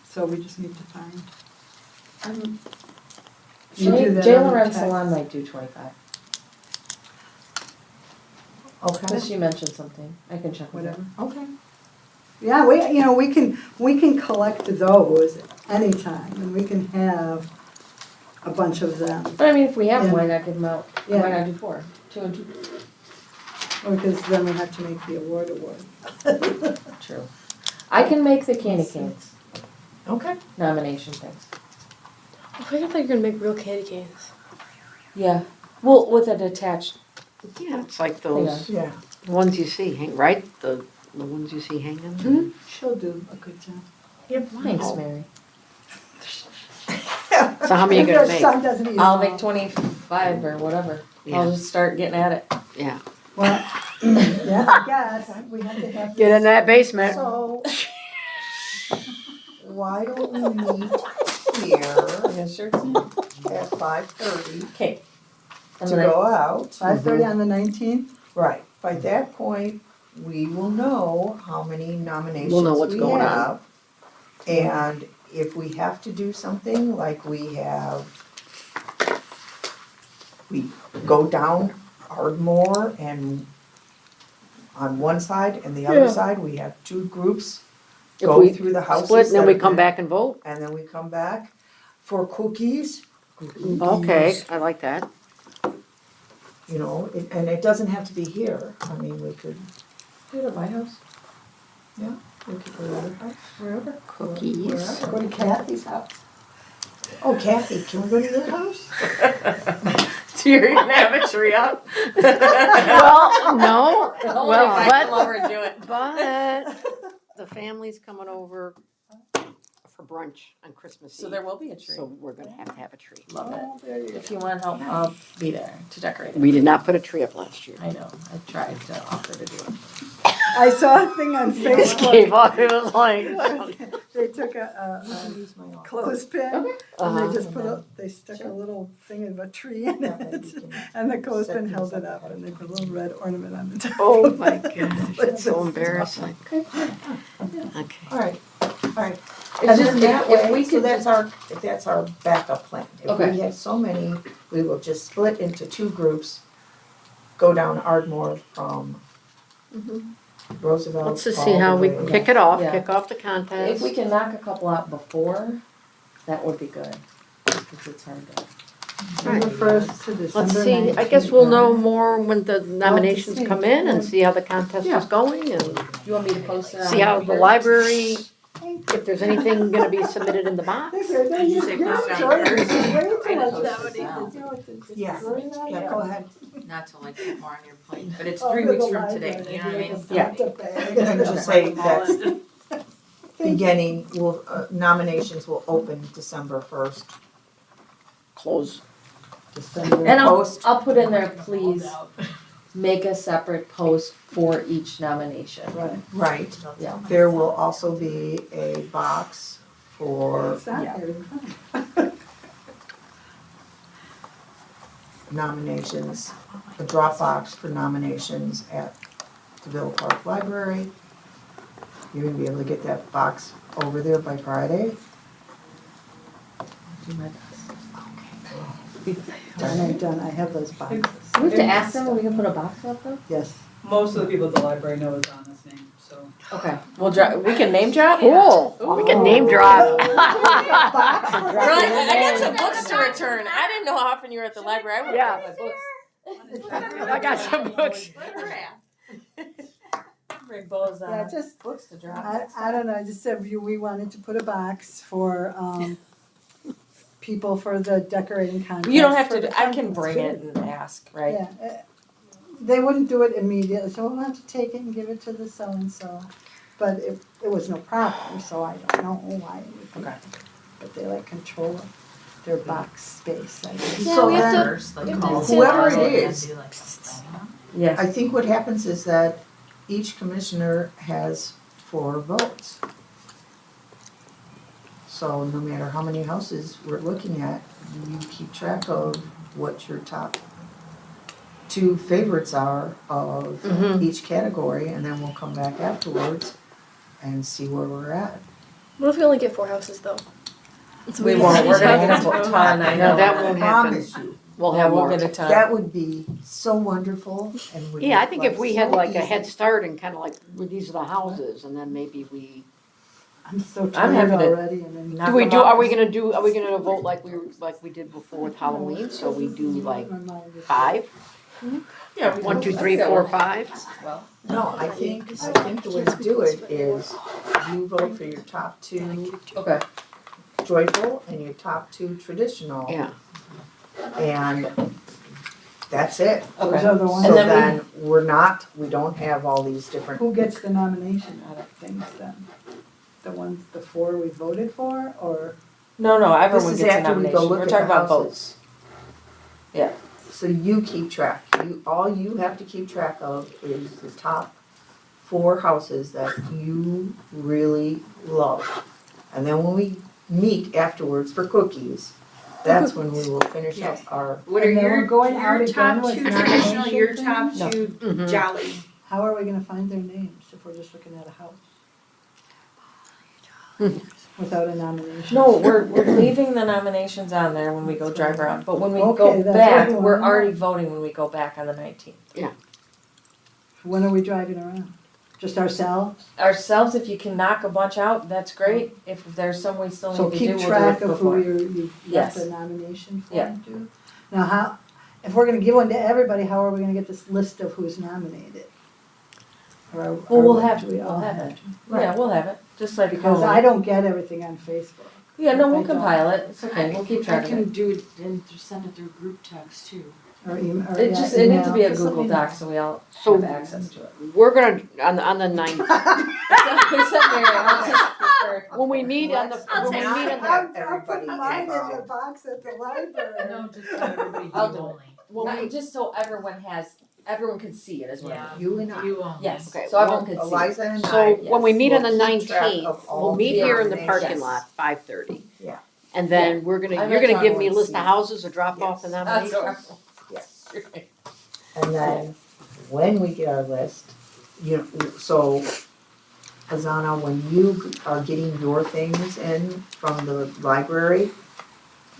so we just need to find. You do that Jay on the Lorenz text. Salon might do 25. Okay. Because she mentioned something. I can check with her. Whatever. Okay. Yeah, we can collect those anytime, and we can have a bunch of them. But I mean, if we have them, Yeah. why not give them out? Yeah. Why not do 4? 2 and 2. Because then we have to make the award. True. I can make the candy canes Okay. nomination things. I thought you were gonna make real candy canes. Yeah. Well, with an attached Yeah, it's like thing on. those Yeah. ones you see hang, right? The ones you see hanging. Hmm? She'll do a good job. Thanks, Mary. So how many are you gonna If your make? son doesn't eat I'll them make 25 or whatever. Yeah. I'll just start getting at it. Yeah. Well, yeah, I guess, we have to have. Get in that basement. So, why don't we meet here Yeah, sure. at 5:30 Okay. to go out? 5:30 on the 19th? Right. By that point, we will know how many nominations We'll know what's we going on. have. And if we have to do something like we go down Ardmore and on one side and the other Yeah. side, we have 2 groups If go we through the houses. split and then that we are come gonna- back and vote. And then we come back for cookies. Okay, I like that. You know, and it doesn't have to be here. I mean, we could Do it at my house. go to the other house. Wherever. Cookies. Go to Kathy's house. Oh, Kathy, can we go to your house? So you're gonna have a tree up? Well, no. Well, I but- come over and do it. But the family's coming over for brunch on Christmas Eve. So there will be a tree. So we're gonna have a tree. Love it. Oh, there you go. If you want help, I'll be there to decorate it. We did not put a tree up last year. I know. I tried to offer to do it. I saw a thing on Just Facebook. gave up. It was like. They took a clothespin and they just they stuck a little thing of a tree in it. And the clothespin held it up and they put a little red ornament on the top. Oh my gosh, it's so embarrassing. Okay. All right. It's And just then that if way, we so could that's our backup plan. If Okay. we have so many, we will just split into 2 groups, go down Ardmore from Roosevelt. Let's just all see the how we way- kick it off, Yeah. kick off the If contest. we can knock a couple out before, that would be good. Because it's hard to. December 1st to December Let's see, I 19th. guess we'll know more when the nominations come in and see how the contest Yeah. is going and You want me to post it on? see how the here? library, if there's anything gonna be submitted in the box. Did you say post it on Yeah, yeah, go ahead. Not to like put more on your plate, but it's 3 weeks from today, you know what I mean? Yeah. And just say that beginning, nominations will open December 1st. Close. December And post. I'll put in there, please, make a separate post for each nomination. Right. Right. Yeah. There will also be a box for Exactly. nominations, a drop box for nominations at the Villa Park Library. You're gonna be able to get that box over there by Friday. Do my best. Done, I have those boxes. Do we have to ask them when we can put a box up though? Yes. Most of the people at the library know it's on this name, so. Okay, we can name drop? Cool, we can name drop. I got some books to return. I didn't know how often you were at the library. I would have Yeah. brought my books. I got some books. Bring Bo's Yeah, just, books to drop. I don't know, I just said we wanted to put a box for, people for the decorating contest. You don't have for to, the I can contest, bring too. it and ask, right? Yeah, they wouldn't do it immediately, so we'll have to take it and give it to the so-and-so. But it was no problem, so I don't know why it would be. Okay. But they like control their box space, I guess. Yeah, So we have then, to- First, like, we have to call whoever somebody it and is. do like something. Yes. I think what happens is that each commissioner has 4 votes. So no matter how many houses we're looking at, you keep track of what your top 2 favorites are of Mhm. each category, and then we'll come back afterwards and see where we're at. What if we only get 4 houses though? So We just won't, we're gonna have get a to- ton, I know. No, that won't happen. Promise you, We'll Yeah, have we'll more. get a ton. that would be so wonderful and would Yeah, I make think if life we so had like a easy. head start and kind of like, well, these are the houses, and then maybe we. I'm so I'm tired happy to already and then. knock Do we them do, off. are we gonna vote like we did before with Halloween, so we do like 5? Yeah, we 1, can- 2, 3, 4, 5? No, I think the way to do it is you vote for your top 2 Okay. joyful and your top 2 traditional. Yeah. And that's it. Those Okay. are the ones. So And then we don't have all these different, Who gets the nomination out of things then? The 4 we voted for, or? No, everyone is gets a after we go nomination. look We're at talking the about houses. votes. so you keep track. All you have to keep track of is the top 4 houses that you really love. And then when we meet afterwards for cookies, that's when we will finish up our, What are And then we're your, going out your top again with 2 nomination traditional, your top things? 2 Mhm. jolly? How are we gonna find their names if we're just looking at a house? Without a nomination? No, we're leaving the nominations on there when we go drive around, but when we Okay, go that's back, what we we're wanna already know. voting when we go back on the 19th. When are we driving around? Just ourselves? Ourselves, if you can knock a bunch out, that's great. If there's some we still So need to do, keep we'll do track it of who before. you left Yes. the nomination for Yeah. to. Now if we're gonna give one to everybody, how are we gonna get this list of who's nominated? Well, we'll have, do we all have have it. Yeah, we'll have it, just like Because I don't get everything on Facebook. Yeah, no, I we'll don't. compile it. It's okay, we'll keep track of it. do it and send it through group text too. Or email, or It yeah, just, it needs to be a email. Just let Google me Doc, know. so we all So- have access to it. We're gonna, on the 9th, Except Mary, I'll just- when we meet on the, when we meet on the, have I'll everybody put mine in the involved. box at the library. No, just let everybody I'll do do it. only. Well, just so everyone can see it as well. Yeah. You and I. You only. Yes, Okay, so everyone can see it. Eliza and I. so when we meet on the We'll keep track 19th, of all we'll meet the here in the nominations. parking lot, 5:30. Yeah. And then I you're bet gonna John give me a wants list to of see it. houses or drop off the Yes. nominations? Yes. And then when we get our list, so Azana, when you are getting your things in from the library,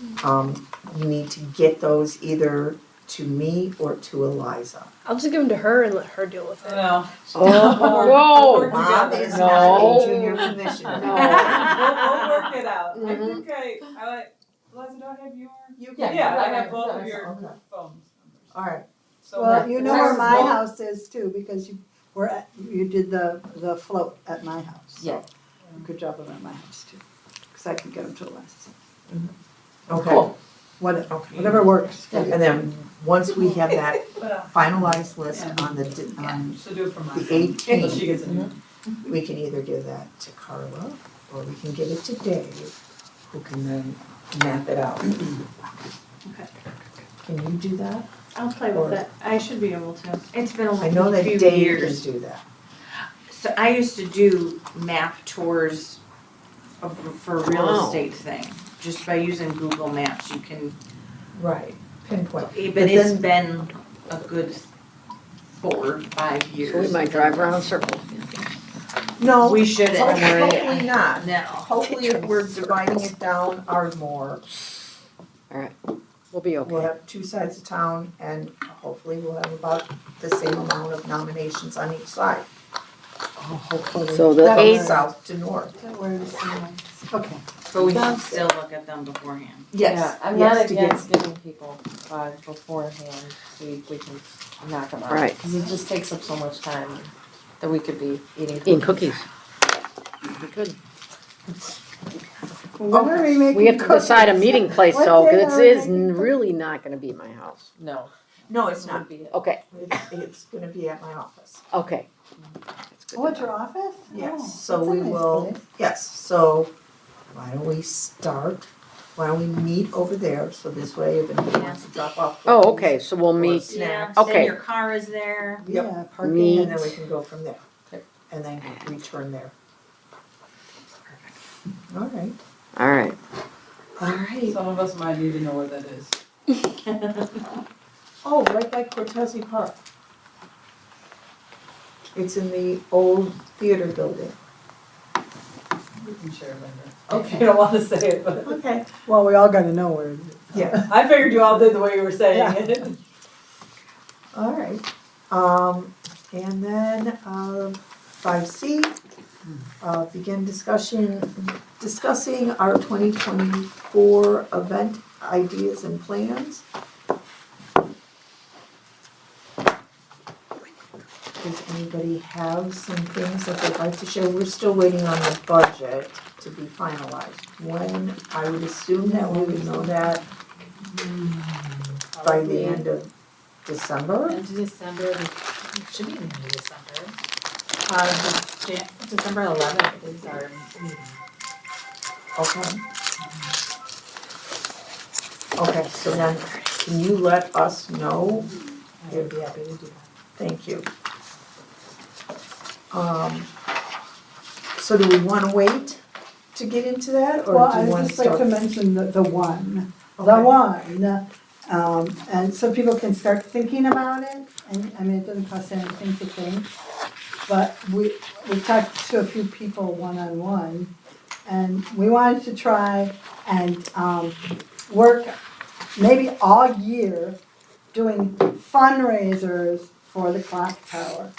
you need to get those either to me or to Eliza. I'll just give them to her and let her deal with it. No. Oh, Mom together. is No. not a junior commissioner. No. We'll work it out. I Mhm. think I like, Liza, do I have your? You Yeah, Yeah, I right, have both of right. your Okay. phones. All right. So Well, you know where Texas my vote. house is too, because you did the float at my house. So Yeah. you could drop them at my house too, because I can get them to Eliza's. Okay. Cool. Whatever works. And then, once we have that But, finalized list on the so do it from my the phone. 18th. Until she gets a new. we can either give that to Carla, or we can give it to Dave, who can then map it out. Okay. Can you do that? I'll play with it. I should be able to. It's been I know a that few Dave years. can do that. So I used to do map tours for real Wow. estate thing. Just by using Google Maps, you can, Right, pinpoint. but But it's then- been a good 4 or 5 years. so we might drive around in circles. No, We shouldn't. hopefully not. No. Hopefully if we're dividing it down, Ardmore, We'll be we'll okay. have 2 sides of town, and hopefully we'll have about the same amount of nominations on each side. Hopefully. So the That 8th, works. South to north. That works. Okay. But we should still look at them beforehand. Yeah, I'm not yes, to get- against giving people 5 beforehand, so we can knock them out. Right. Cause it just takes up so much time. that we could be eating Eating cookies. cookies. We could. When are we making We have to decide a cookies? meeting place What though, day because are this we is making really not gonna be at my house. No. No, it's It not. would be- Okay, It's gonna be at my office. okay. That's good to Oh, at know. your office? Oh, Yes, so that's a we nice will, place. yes, so why don't we meet over there, so this way if anybody wants to drop off. Oh, cookies okay, so we'll or meet, snacks, Then Okay. your car is there. Yep. Yeah, parking. Neat. and then we can go from there. Okay. And then return there. All right. all right. All right. Some of us might need to know where that is. Oh, right by Cortese Park. It's in the old theater building. We can share later. Okay. You don't want to say it, but Okay. Well, we all gotta know where it is. Yeah. I figured you all did the way you were saying Yeah. it. All right. And then 5C, begin discussing our 2024 event ideas and plans. Does anybody have some things that they'd like to share? We're still waiting on the budget to be finalized. When, I would assume that we would know that by the end of December? End of December, it should be the end of December. December 11th is our meeting. Okay. Okay, so then, can you let us know? I would be happy to do that. Thank you. So do we wanna wait to get into that, or Well, do you I'd wanna just like to start? mention the one, Okay. and so people can start thinking about it, and, I mean, it doesn't cost anything to think. But we talked to a few people one-on-one, and we wanted to try and, work maybe all year doing fundraisers for the clock tower.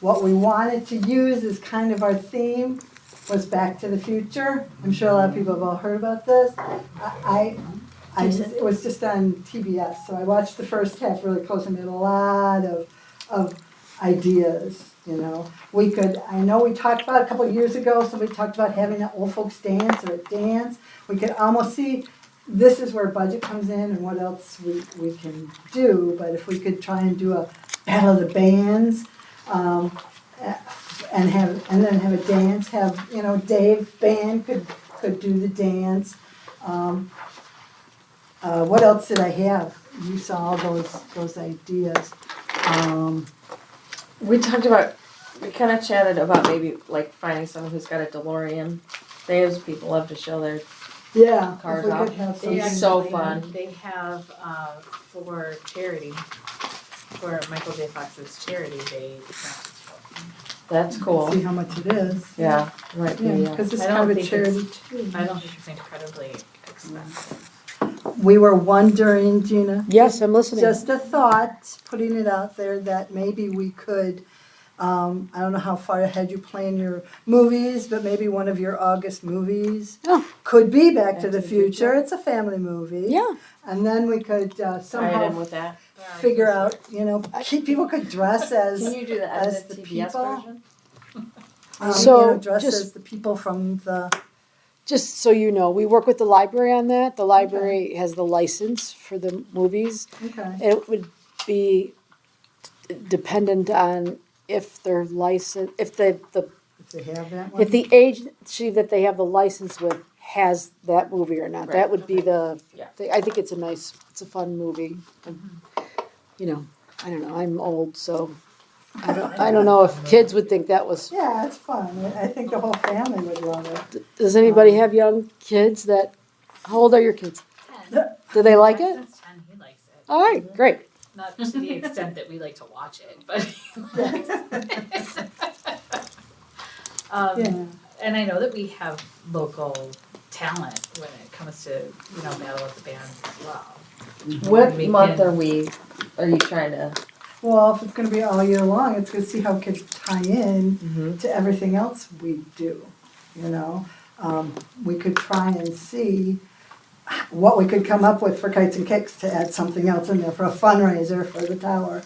What we wanted to use as kind of our theme was Back to the Future. I'm sure a lot of people have all heard about this. It was just on TBS, so I watched the first half really close and made a lot of ideas, you know. I know we talked about a couple of years ago, somebody talked about having an old folks dance or a dance. We could almost see, this is where budget comes in and what else we can do, but if we could try and do a battle of the bands, and then have a dance, Dave band could do the dance. What else did I have? You saw all those ideas. We kinda chatted about maybe like finding someone who's got a DeLorean. People love to show their Yeah. Cars if we off. could have They something. so fun. They have, for charity, for Michael J. Fox's charity, they That's cool. See how much it is. Yeah, right, Yeah, yeah. because it's I don't kind of a think charity too. I don't think it's incredibly expensive. We were wondering, Gina, Yes, I'm listening. just a thought, putting it out there that maybe we could, I don't know how far ahead you plan your movies, but maybe one of your August movies Oh. could be Back to the Future. It's a family movie. Yeah. And then we could Tie it in somehow with that. figure out, people could dress as, Can you do the as edited the TBS people. version? So, dress just- as the people from the, Just so you know, we work with the library on that. The library has the license for the movies. okay. It would be dependent on if their license, if the If they have that one. if the agency that they have the license with has that movie or not. Right, That would be Yeah. I think it's a fun movie. You know, I don't know, I'm old, so I don't know if kids would think that was. Yeah, it's fun. I think the whole family would love it. Does anybody have young kids how old are your kids? 10. Do they like it? Since 10, he likes it. All right, great. Not to the extent that we like to watch it, but he likes it. Yeah. And I know that we have local talent when it comes to, Battle of the Bands as well. What We month can- are you trying to? Well, if it's gonna be all year long, it's gonna see how it could tie in Mm-hmm. to everything else we do, you know? We could try and see what we could come up with for Kites and Kicks to add something else in there for a fundraiser for the tower.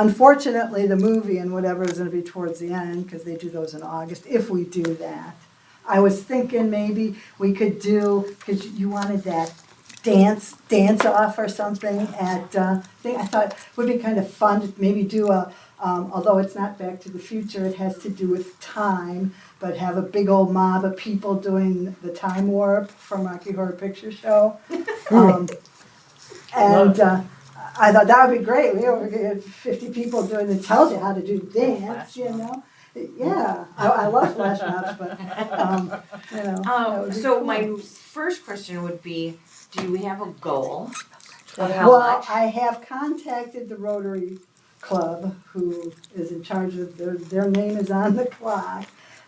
unfortunately, the movie and whatever is gonna be towards the end, because they do those in August, if we do that. I was thinking maybe we could do, because you wanted that dance off or something at, I thought it would be kind of fun to maybe do although it's not Back to the Future, it has to do with time, but have a big old mob of people doing the time warp from Rocky Horror Picture Show. And I thought that would be great. We could get 50 people doing it, tells you how to do dance, you know? Yeah, I love flash mobs, but, you know. that would be So cool. my first question would be, do we have a goal of how Well, much? I have contacted the Rotary Club, who is in charge of, their name is on the clock.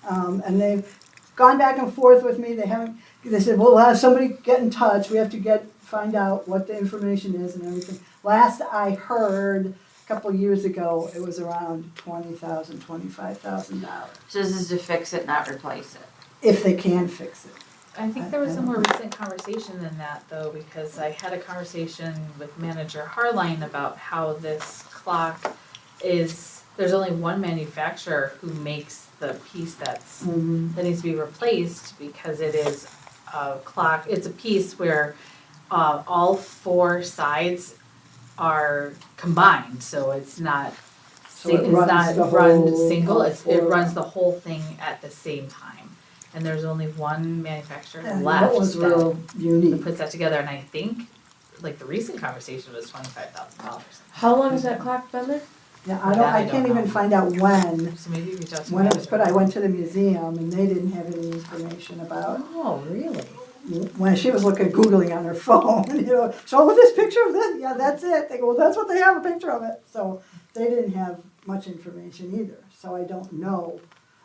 And they've gone back and forth with me. They said, well, we'll have somebody get in touch. We have to find out what the information is and everything. Last I heard, a couple years ago, it was around $20,000, $25,000, So this is to fix it, not replace it. if they can fix it. I think there was a more recent conversation than that though, because I had a conversation with manager Harline about how this clock there's only one manufacturer who makes the piece that needs to be replaced, because it is a clock, it's a piece where all four sides are combined, so it's not So it it's runs not the run whole- single, all it four. runs the whole thing at the same time. And there's only one manufacturer And left that was real that unique. puts that together, and I think, like, the recent conversation was $25,000. How long has that clock been there? Yeah, That I I can't don't even know. find out when. So maybe reach out to When it was manager. put, I went to the museum and they didn't have any information about, Oh, really? when she was Googling on her phone, you know, show with this picture of this, yeah, that's it. They go, well, that's what they have, a picture of it. So they didn't have much information either, so I don't know,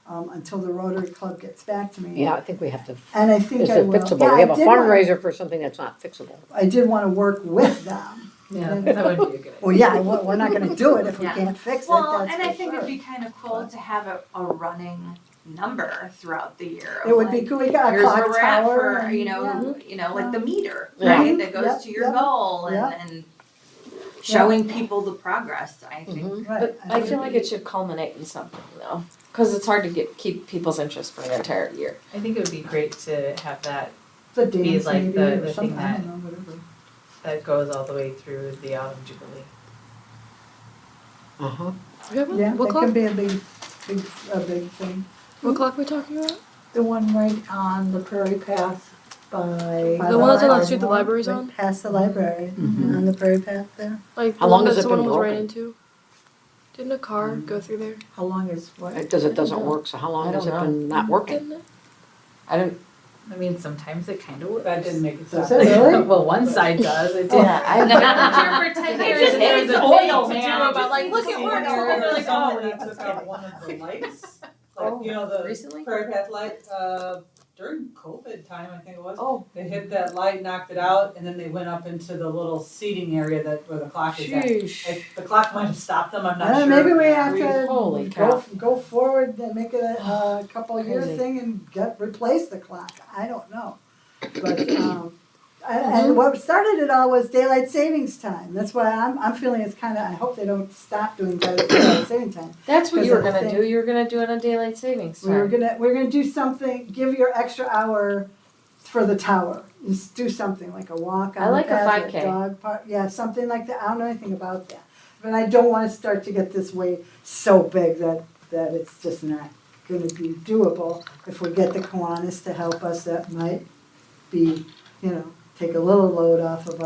until the Rotary Club gets back to me. Yeah, I think we have to, And I think is I it will. fixable? Yeah, We have a I did wanna- fundraiser for something that's not fixable. I did wanna work with them. Yeah, that would be a good idea. Well, yeah, we're not gonna do it if we Yeah. can't fix it, Well, that's and I for think sure. it'd be kind of cool to have a running number throughout the year. Of It would be like, cool, we got a here's where clock we're at tower. for, and, you know, yeah. like the meter, Yeah. right? That goes Yep, to your yep, goal and, yep. and showing people the progress, I think. Right. But I feel like it should culminate in something though, because it's hard to keep people's interest for an entire year. I think it would be great to have that The dance like maybe the or thing something, I that- don't know, whatever. that goes all the way through the autumn jubilee. Uh-huh. We have one? Yeah, What that clock? can be a big thing. What clock are we talking about? The one right on the Prairie Path by. By The one that's on library. that street the library's Right on? Past the library, Mhm. on the Prairie Path there. Like How the long one has that it someone been was ran broken? into? Didn't a car go through there? How long is what? It doesn't work, so how long I has it don't know. been not working? Didn't it? I don't. I mean, sometimes it kind of works. That didn't make it Does stop. it really? Well, one side does, it did. Yeah, I No, know. for 10 They years, just and there hated was a the big oil, to-do man. about like, look, it works, and then they're like, oh. Somebody took out one of the lights, Oh, like, you know, the recently? Prairie Path light, during COVID time, I think it was. Oh, They hit that light, knocked it out, and then they went up into the little seating area where the clock is at. sheesh. The clock might have stopped them, I'm not sure. Maybe we have to Holy cow. go forward and make it a couple year Crazy. thing and replace the clock. I don't know. But, and what started it all was daylight savings time. That's why I'm feeling it's kinda, I hope they don't stop doing daylight saving time. That's what you were Because I gonna think- do. You were gonna do it on daylight savings We're time. gonna do something, give your extra hour for the tower. Just do something like a walk I on the like a path, 5K. dog park, yeah, something like that. I don't know anything about that. But I don't wanna start to get this way so big that it's just not gonna be doable. If we get the Kiwanis to help us, that might be, take a little load off of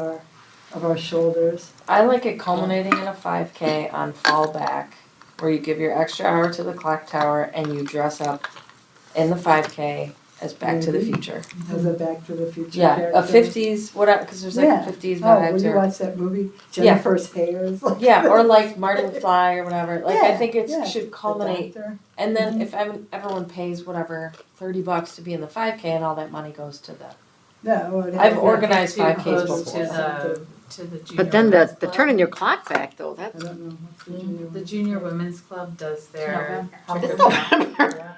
our shoulders. I like it culminating in a 5K on fallback, where you give your extra hour to the clock tower and you dress up in the 5K as Back to the Maybe. Future. As a Back to the Future Yeah, a character. 50s, whatever, because there's like Yeah. a 50s Oh, vibe will to you it. watch that movie? Jennifer's Hair is like Yeah, or this. like Marty McFly or whatever. Like I think it Yeah, should the culminate. doctor. And then if everyone pays whatever $30 to be in the 5K, and all that money goes to the. Yeah, well, it I've has organized Too 5Ks close before. to the junior But then women's the club. turning your clock back though, I that's. don't know. What's the junior The one? junior women's club does their. November. It's November. Yeah.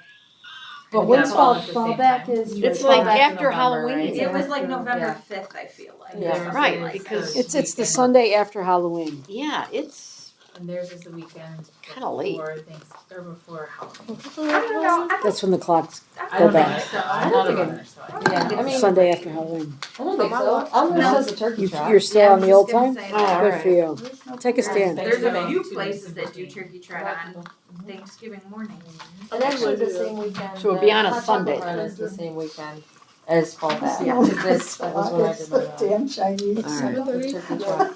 But And when's that's all at the same fallback time. is? It's fallback like in after November, Halloween. right? It was like Yeah. November 5th, I feel like. Yeah. There was Right, like because the It's the weekend. Sunday after Halloween. Yeah, it's and theirs is the weekend Kinda late. before before Halloween. I don't know. That's when the clocks I go don't back. think so. I'm not a runner, so I Yeah, I mean, Sunday after Halloween. I don't think so. Elmer says a turkey trot. You're still Yeah, on I the was old just gonna time? say Oh, that. all Good right. for you. Take a stand. There's a few Thanksgiving. places that do turkey trot on Thanksgiving morning. And actually the same weekend. So it'd be on a the hot chocolate Sunday. run is the same weekend as Fall Fest. Yeah. Because that was when I did my It's so damn Chinese. All right. the turkey trot.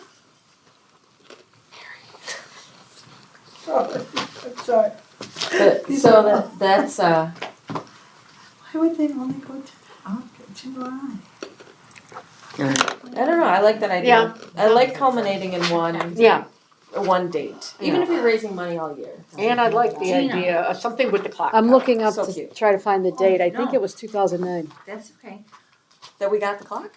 Sorry. But, so that's Why would they only go to July? I don't know, I like that idea. Yeah. I like culminating in one Yeah, date. Even if you're raising money all year. and I like the Gina. idea of something with the clock. I'm looking up So to cute. try to find the date. I think no. it was 2009. That's okay. That we got the clock?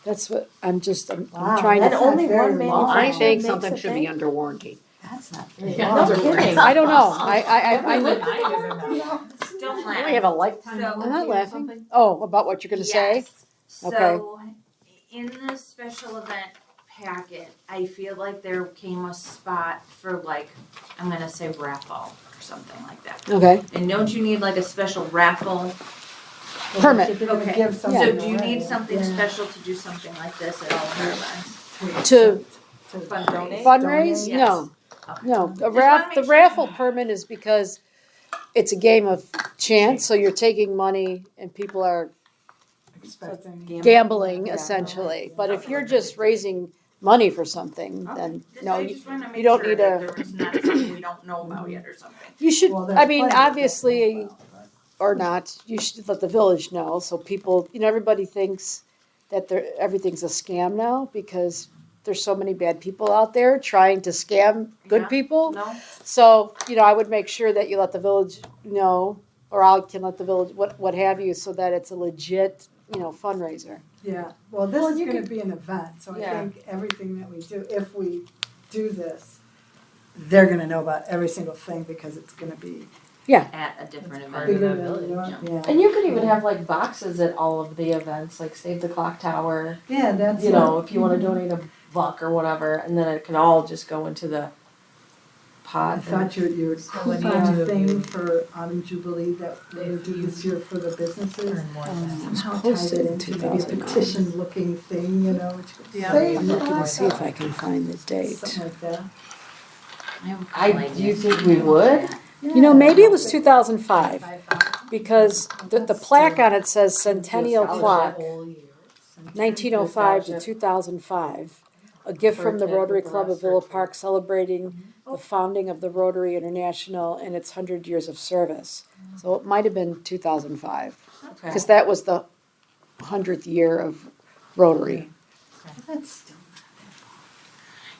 That's what, I'm Wow, trying And to, that's not only very one long. I manufacturer think makes something a should be thing? under warranty. That's not very Yeah. long. No kidding. I don't know. Don't We laugh. have a lifetime. So- I'm not laughing. Oh, about what you're gonna say? Yes. Okay. So, in the special event packet, I feel like there came a spot for like, I'm gonna say raffle or something like that. Okay. And don't you need like a special raffle? Permit. If you're gonna Okay. give So something do you away, need something yeah. special to do something like this at all of our events? To Fundraise? fundraise? Yes. No, Okay. no. The wanna make the sure. raffle permit is because it's a game of chance, so you're taking money and people are Expecting. gambling Yeah. essentially. But if you're just raising money for something, then no, I you, just wanna make you don't sure need that a- there was not something we don't know about yet or something. you should, Well, there's I mean, plenty of obviously, people, but- or not, you should let the village know, so people, everybody thinks that everything's a scam now, because there's so many bad people out there trying to scam good Yeah. people. No? So, I would make sure that you let the village know, or I can let the village, what have you, so that it's a legit, fundraiser. Yeah, well, this Well, is you gonna could- be an event, so I Yeah. think everything that we do, if we do this, they're gonna know about every single thing because it's gonna be At a different part event. of bigger the than, village. yeah. And you could even have like boxes at all of the events, like Save the Clock Tower. Yeah, that's. If you wanna donate a buck or whatever, and then it can all just go into the I pot. thought your when you coupon do- thing for Autumn Jubilee that we're gonna do this year for the businesses. Earn more than- Somehow tied posted it in into maybe a 2009. petition looking thing, which could Yeah. save I'm the looking to see if I clock, can find the date. something like that. Do you think we would? Maybe it was 2005, because the plaque on it says Centennial Clock, 1905 to 2005. A gift from the Rotary Club of Villa Park celebrating the founding of the Rotary International and its 100 years of service. So it might have been 2005, Okay. because that was the 100th year of Rotary. That's still,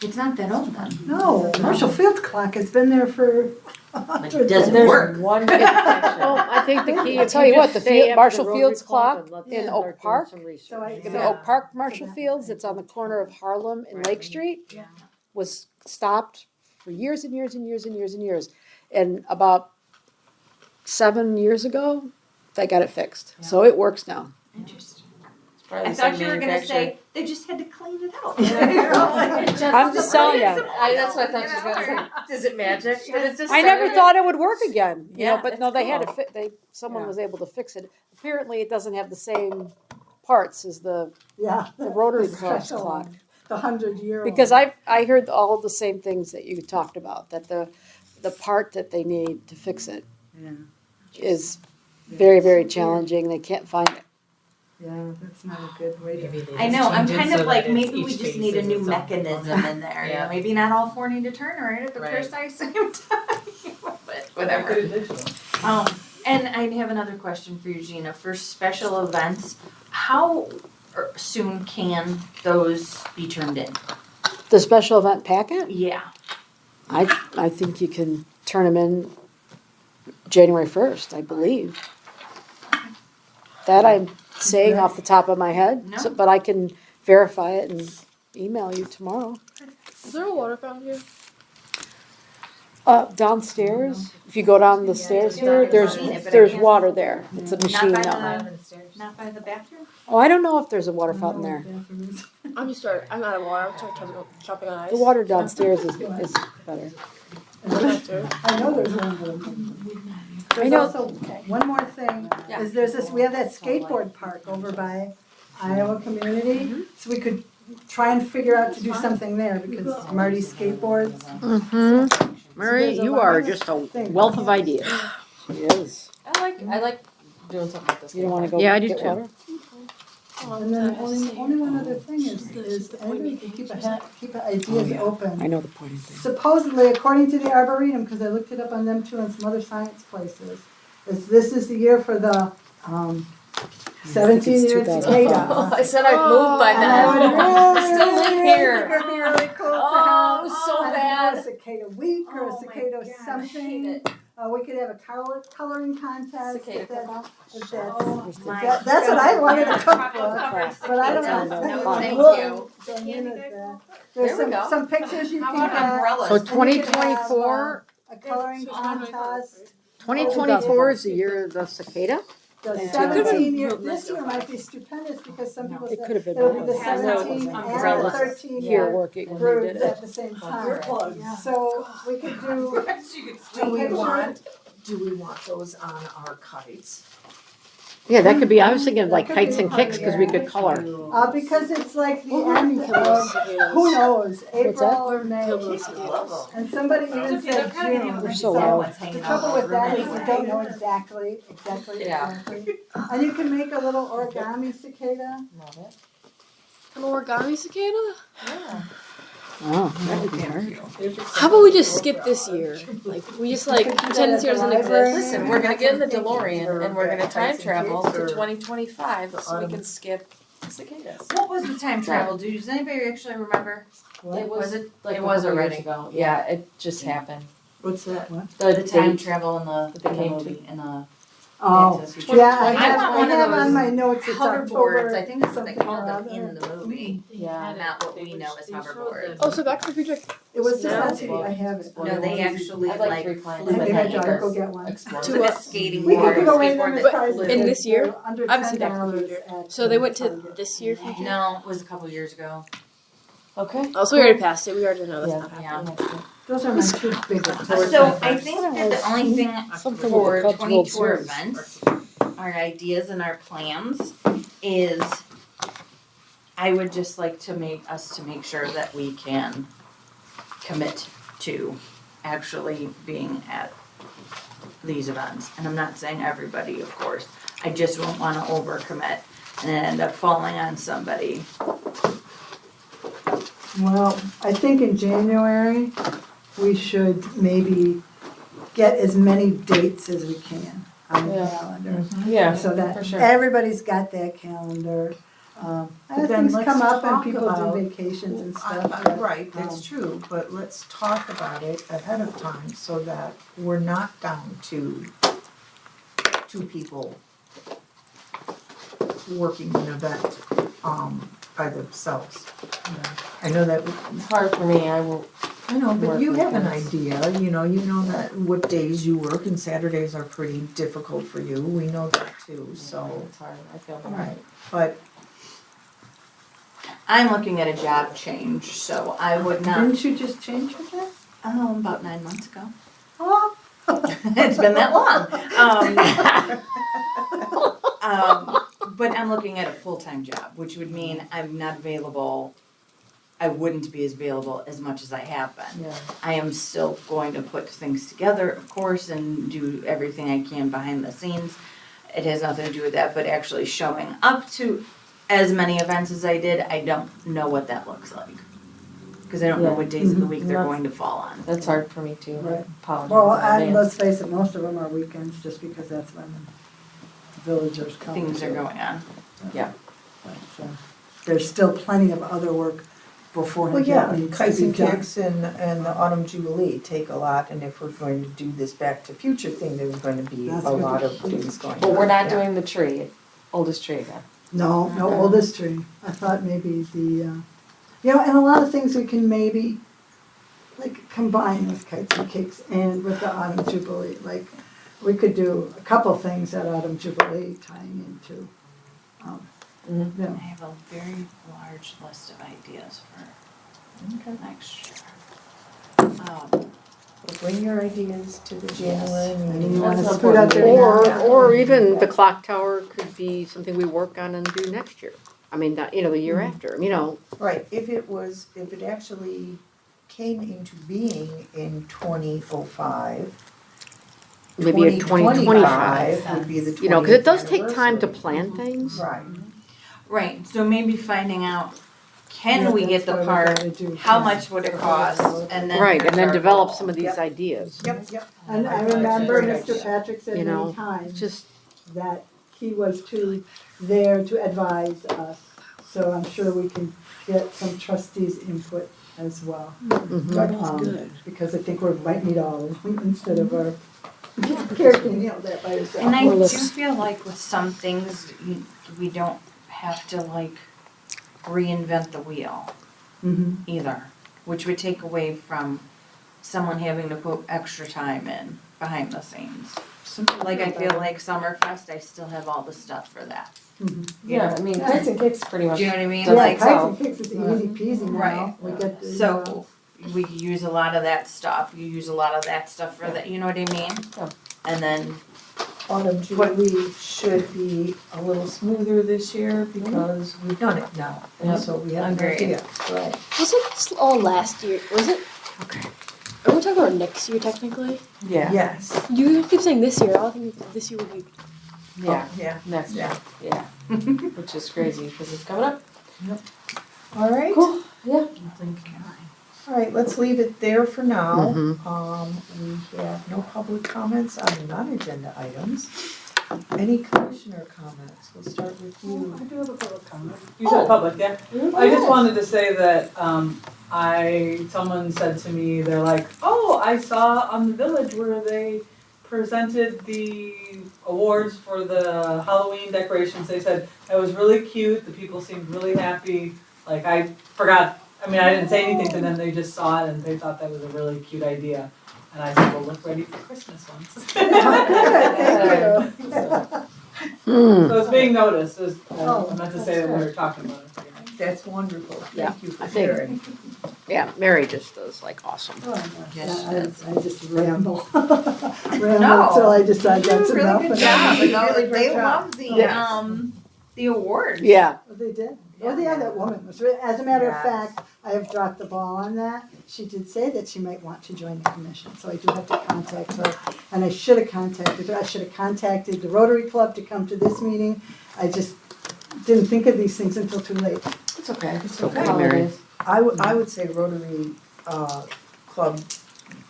It's not that old then. no, Marshall Field's clock has been there for a hundred doesn't years. work. One Well, manufacturer. I think the key, I'll if tell you what, the stay after Marshall the Rotary Field's Club clock and let in them Oak start doing Park, some research. So I- in the Yeah. Oak Park Marshall Fields, it's on the corner of Harlem and Lake Street, Yeah. was stopped for years and years and years and years and years. And about 7 years ago, they got it fixed. So it works now. Interesting. Probably I the same thought you were gonna manufacturer. say, they just had to clean it out. I'm just telling you. That's what I thought she was gonna say. Is it magic? Did it just I never start? thought it would work again, Yeah, but it's no, they had cool. to someone Yeah. was able to fix it. Apparently, it doesn't have the same parts as the Yeah. Rotary The Club's special clock. one, The 100-year. Because I heard all the same things that you talked about, that the part that they need to fix it Yeah, is very, very challenging. They can't find it. yeah, that's not a good way Maybe to. they I just know, I'm change it kind so of that like, it's maybe we each just phase need a is new its own mechanism component. in there, Yeah. maybe not all four need to turn right at the Right. precise same time, but whatever. Good digital. And I have another question for you, Gina, for special events, how soon can those be turned in? The special event packet, Yeah. I think you can turn them in January 1st, I believe. That I'm saying off the top of my head, No. but I can verify it and email you tomorrow. Is there a water fountain here? Downstairs, if you go down the stairs here, I've there's seen it, but I there's can't- water there. It's a machine by now. Not by the bathroom? Oh, I don't know if there's a water fountain there. I'm just starting. I'm out of water. I'm starting chopping on ice. The water downstairs is better. I know there's one. There's know. also, one more thing, is there's this, we have that skateboard park over by Iowa Community, so we could try and figure out to do something there, because Marty skateboards. Murray, there's a you lot are of just a things. wealth of ideas. She is. I like doing something like this. You don't wanna go Yeah, I do get too. water? And then only one other thing is everybody can keep ideas open. I know the pointing thing. Supposedly, according to the Arboretum, because I looked it up on them too and some other science places, this is the year for the 17-year cicada. I said I'd moved by And I would then. Still live really here. think it'd be really cool to Oh, have so I don't know, bad. a cicada week or a Oh my cicada gosh, I hate something. it. We could have a coloring contest. Cicada if that- cook-off? if Oh, that's- my That's what I wanted to God. cook Chocolate for, but I don't cicada. know. No, if thank would, you. so I'm gonna, There we There's go. some pictures you How can about get. umbrellas? So And you can have, 2024, a coloring contest. 2024 is the year of the cicada? The Yeah. 17-year, this year might be stupendous because some people It said could have been. it'll be the better. I know it 17 wasn't. and the Umbrellas. 13 Here year working when they groups did at it. the same time. So we could do Do we want those on our kites? Yeah, that could be, I was thinking of like That could kites be and part kicks, of because we that. could color. Because it's like the We're end gonna kill those of, cicadas. who knows, that? April or May. Kill those cicadas. And somebody even said June. They're so loud. The trouble with that is we don't know exactly. Yeah. And you can make a little origami cicada. Love it. An origami cicada? Yeah. Oh, that would be hard. How about we just skip this year? Like we just like We could do pretend that this year at the doesn't library. exist. Listen, we're gonna get in the DeLorean Or and we're gonna kites time and travel kicks to or 2025 so we autumn. can skip cicadas. What was the time travel? Does anybody actually remember? It Was it? like It a was couple years already. ago. Yeah, it just happened. What's that? The time date travel in the, that in they the came to. movie, in the. Oh, Back to the Future. yeah, I I have, want I one of have on those my notes, it's hoverboards, October. I think that's what they something called or them other. in the movie. Yeah. Not what we know as hoverboards. Oh, so Back to the Future. It was Now- supposed to be, I have it. No, they actually I'd like like three flew plans. in Maybe the I gotta go air. get one. Explore. It's To like a what? skating We board, could go in skateboard and that try flew. In this year? Under I've seen Back to the $10 Future. at So they went to Target. this year future. No, it was a couple years ago. Okay. Oh, so we already passed it. We already know that's Yeah. not happening. Yeah. Those are my two big ones. So I think that the only thing Something for with the Cubs World 24 Series. events, our ideas and our plans is I would just like to make sure that we can commit to actually being at these events. And I'm not saying everybody, of course. I just won't want to overcommit and then end up falling on somebody. Well, I think in January, we should maybe get as many dates as we can on the Yeah. calendar. Yeah, So for that sure. everybody's got that calendar. As then things let's come up and talk people about- do vacations and stuff. Right, that's true, but let's talk about it ahead of time so that we're not down to two people working an event, by themselves. I know that, It's hard for me. I will. I know, but Work you have an weekends. idea, you know that what days you work, and Saturdays are pretty difficult for you, we know that too, so. It's hard. I feel that. Right, but I'm looking at a job change, so I would not, Didn't you just change your job? about 9 months ago. Oh. It's been that long. But I'm looking at a full-time job, which would mean I'm not available, I wouldn't be as available as much as I have been. Yeah. I am still going to put things together, of course, and do everything I can behind the scenes. It has nothing to do with that, but actually showing up to as many events as I did, I don't know what that looks like. Because I don't know Yeah. what days of the week they're That's- going to fall on. That's hard for me too. Right. Apologize Well, in and advance. let's face it, most of them are weekends, just because that's when villagers come. Things are going on. So, there's still plenty of other work before Well, that yeah, needs to kites be and done. kicks and the autumn jubilee take a lot, and if we're going to do this back to future thing, there's going to be That's a good. lot of things going on. But we're not yeah. doing the tree, oldest tree again. No, no oldest tree. I thought maybe and a lot of things we can maybe, like, combine with kites and cakes and with the autumn jubilee. Like, we could do a couple things at autumn jubilee tying into I have a very large list of ideas for next year. Well, bring your ideas to the January meeting. You wanna That's put out there important. now? Or even the clock tower could be something we work on and do next year. I mean, the year after, Right, if it actually came into being in 2005, maybe a 2025. would be the 20th Because it does take time to anniversary. plan things. Right, Right, so maybe finding out, Yeah, can we get that's the what we part, gotta do. how much would it cost, and then. Right, and here's then our develop goal. some of these Yep. ideas. yep. And I That's a remember great Mr. idea. Patrick said You know, many times Just, that he was there to advise us. So I'm sure we can get some trustees' input as well. Because I think we might need all of them instead of our carefully that by yourself. And I Or do let's- feel like with some things, we don't have to like reinvent the wheel Mhm. either, which would take away from someone having to put extra time in behind the scenes. Like I feel like Summerfest, I still have all the stuff for that. Mhm. Yeah, I mean, kites and kicks pretty much. Do you know what I mean? Yeah, Yeah, Like, kites and kicks is easy peasy now. Right. We get the, so we use a lot of that stuff, you use a lot of that stuff for that, you know what I mean? Yeah. And then, Autumn Jubilee should be a little smoother this year because we've done it now, and Yep. so we have an Agreed. idea. Right. Wasn't this all last year? Was it? Okay. Are we talking about next year technically? Yeah, Yes. You keep saying this year. I think this year would be. yeah, Yeah. next year, yeah. Which is crazy because it's coming up. All right. Cool, yeah. All right, let's leave it there for now. Mhm. We have no public comments on the non-agenda items. Any commissioner comments? We'll start with I you. do have a public comment. You said public, yeah? I just wanted to say that, someone said to me, they're like, oh, I saw on the Village where they presented the awards for the Halloween decorations. They said it was really cute, the people seemed really happy. Like I didn't say anything to them, they just saw it and they thought that was a really cute idea. And I said, well, look ready for Christmas ones. Thank you. So it's being noticed, Oh, I meant to say that we were talking about it. That's wonderful. Yeah, Thank you for I think- sharing. Yeah, Mary just does like awesome. Oh, my gosh. Yes, I just ramble. No. Until I decide you do that's a enough. really good and job, then- and Really great they job. love the awards. Yeah. Oh, they did? Oh, yeah, that woman was, as a matter of Yes. fact, I have dropped the ball on that. She did say that she might want to join the commission, so I do have to contact her. And I should have contacted her, I should have contacted the Rotary Club to come to this meeting. I just didn't think of these things until too late. It's okay. It's okay, okay. Mary. Holidays. I would say Rotary Club,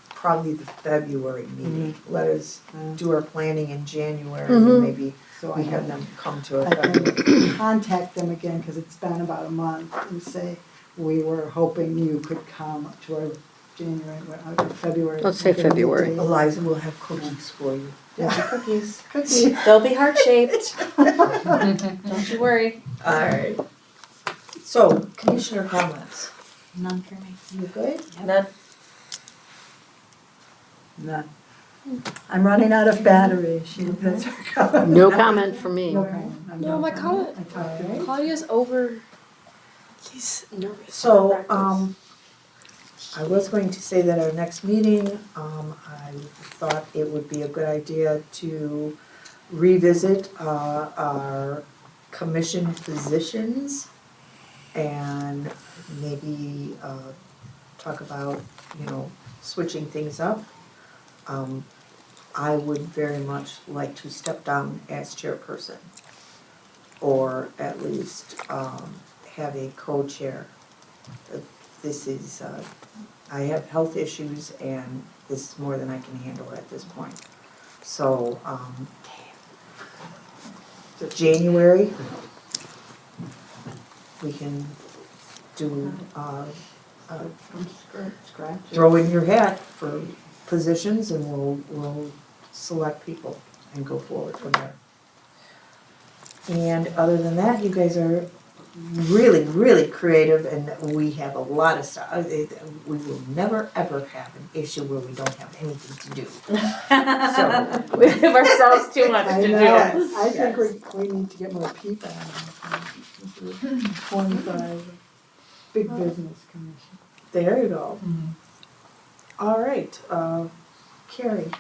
probably the February meeting. Let us do our planning in January, and maybe So I we have have them come to a I February. can contact them again, because it's been about a month, and say, we were hoping you could come to our January, February. Let's say February. Eliza will have cookies for you. Yeah, cookies, cookies. They'll be heart-shaped. Don't you worry. All right. So, commissioner comments. None for me. You good? None. None. I'm running out of battery. That's her comment. No comment from me. No comment. I'm No, done. my comment. I talked to her. Claudia's over. He's nervous. So, Practice. I was going to say that our next meeting, I thought it would be a good idea to revisit our commission positions and maybe talk about, switching things up. I would very much like to step down as chairperson, or at least have a co-chair. This is, I have health issues and this is more than I can handle at this point. So, January, we can do, Scratch. throw in your hat for positions and we'll select people and go forward from there. And other than that, you guys are really, really creative and we have a lot of stuff. We will never, ever have an issue where we don't have anything to do. So, We give ourselves too much I to know. do. Yes, I think yes. we need to get more people on this. 25, Big Business Commission. There you go. All right, Carrie.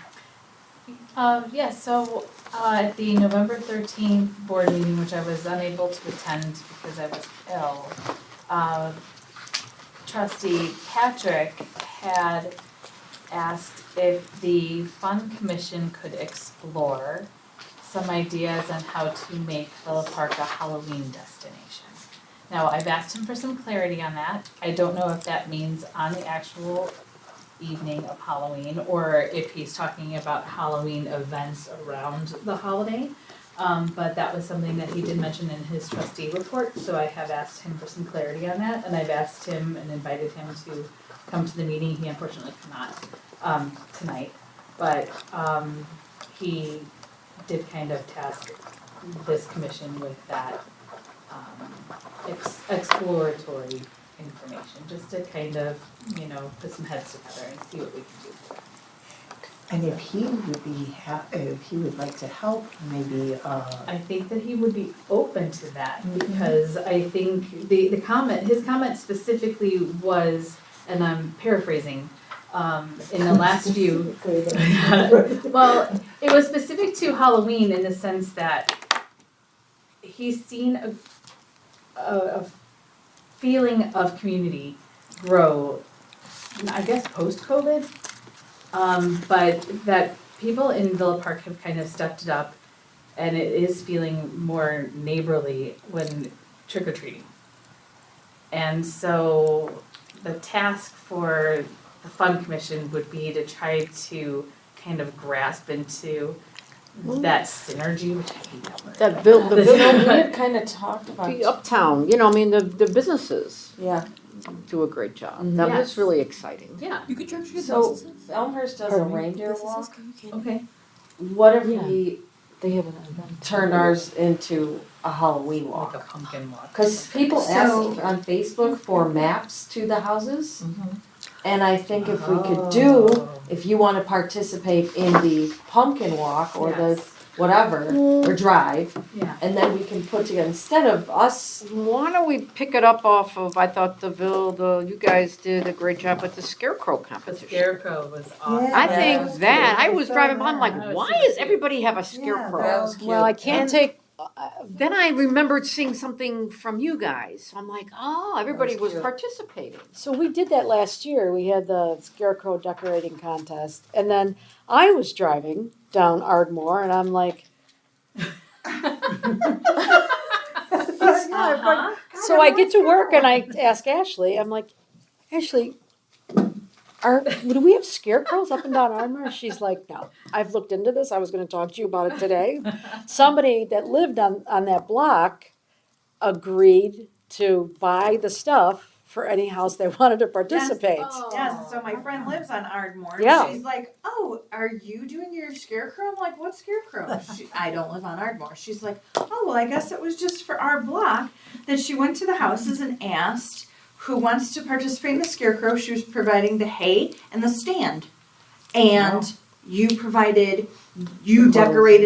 So at the November 13th board meeting, which I was unable to attend because I was ill, Trustee Patrick had asked if the Fund Commission could explore some ideas on how to make Villa Park a Halloween destination. Now, I've asked him for some clarity on that. I don't know if that means on the actual evening of Halloween, or if he's talking about Halloween events around the holiday. But that was something that he did mention in his trustee report, so I have asked him for some clarity on that, and I've asked him and invited him to come to the meeting. He unfortunately cannot, tonight, but, he did kind of task this commission with that, exploratory information, just to kind of, put some heads together and see what we can do. And if he would be, if he would like to help, maybe, I think that he would be open to that, because I think his comment specifically was, and I'm paraphrasing, in the last few, well, it was specific to Halloween in the sense that he's seen a feeling of community grow, I guess, post-COVID. But that people in Villa Park have kind of stepped it up, and it is feeling more neighborly when trick-or-treating. And so the task for the Fund Commission would be to try to kind of grasp into that synergy, which I hate that word. That bill, the We bill, had kind of talked about, the uptown, the businesses yeah. do a great job. That was Yes. really exciting. Yeah, So Elmhurst does a reindeer walk. okay. What if we They have an event. turned ours into a Halloween Like a walk? pumpkin walk. Because people So- ask on Facebook for maps to the houses. Mhm. And I think if we could do, Oh. if you want to participate in the pumpkin walk or the Yes. whatever, or drive, Yeah. and then we can put together, instead of us, Why don't we pick it up off of, I thought you guys did a great job with the scarecrow The competition. scarecrow was awesome. I Yeah, think that was that, good. I I was saw driving by, I'm that. like, That was why super does cute. everybody have a Yeah, scarecrow? that was cute. Well, I can't take, Then I remembered seeing something from you guys, so I'm like, oh, everybody That was was cute. participating. so we did that last year. We had the scarecrow decorating contest. And then I was driving down Ardmore and I'm like, Uh-huh. so I get to work and I ask Ashley, I'm like, Ashley, do we have scarecrows up and down Ardmore? She's like, no, I've looked into this. I was gonna talk to you about it today. Somebody that lived on that block agreed to buy the stuff for any house they wanted to participate. Yes, so my friend lives on Ardmore. Yeah. She's like, oh, are you doing your scarecrow? I'm like, what scarecrow? I don't live on Ardmore. She's like, oh, well, I guess it was just for our block. Then she went to the houses and asked who wants to participate in the scarecrow. She was providing the hay and the stand. And you decorated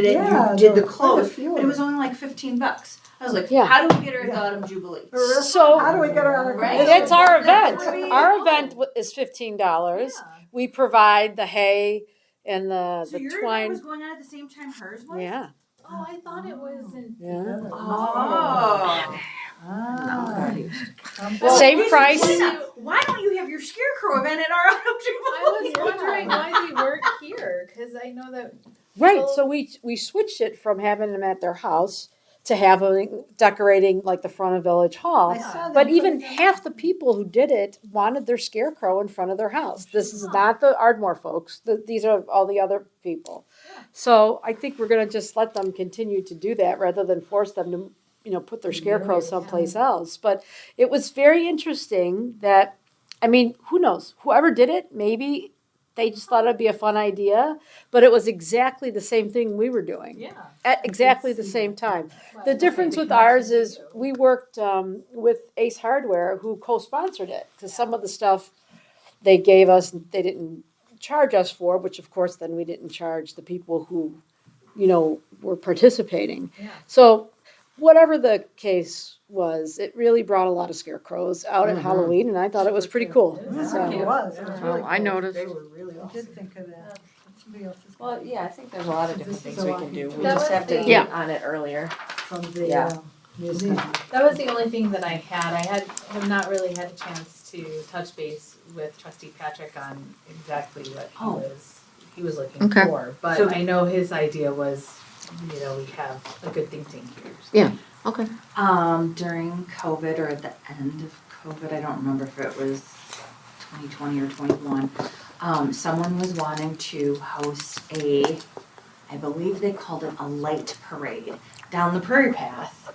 it, Yeah, you did the there were quite a clothes, few but of it was them. only like $15. I was like, Yeah. how do we get her at the Yeah. Autumn Jubilee? So How do we get her on our Right. commission? that's our event. That's what Our we event is $15. We provide the hay and So the your event twine. was going on at the same time hers was? Yeah, Oh, I thought it was in. yeah. Oh. Ah. Same price. Why don't you have your scarecrow event at our Autumn I was Jubilee? wondering why we weren't here, because I know that. Right, so we switched it from having them at their house to having decorating like the front of Village Hall. I saw them But put even it on- half the people who did it wanted their scarecrow in front of their house. This is not the Ardmore folks. These are all the other people. So I think we're gonna just let them continue to do that rather than force them to, put their scarecrow someplace else. But it was very interesting that, who knows? Whoever did it, maybe they just thought it'd be a fun idea, but it was exactly the same thing we were doing. Yeah. At exactly the same time. The difference with ours is we worked with Ace Hardware, who co-sponsored it, because some of the stuff they gave us, they didn't charge us for, which of course then we didn't charge the people who, were participating. Yeah. So whatever the case was, it really brought a lot of scarecrows out at Mhm. Halloween, and I thought it was pretty cool. It So, was really Oh, I cool. noticed. They were really I awesome. did think of that. Somebody else is. Well, yeah, I think there's a lot of different This is things a we lot can do. We That just was have to the- get on it earlier. From the Yeah. museum. That was the only thing that I had. I have not really had a chance to touch base with Trustee Patrick on exactly what he was looking Okay. for. But So- I know his idea was, we have a good think tank here. Okay. During COVID or at the end of COVID, I don't remember if it was 2020 or 21, someone was wanting to host I believe they called it a light parade down the prairie path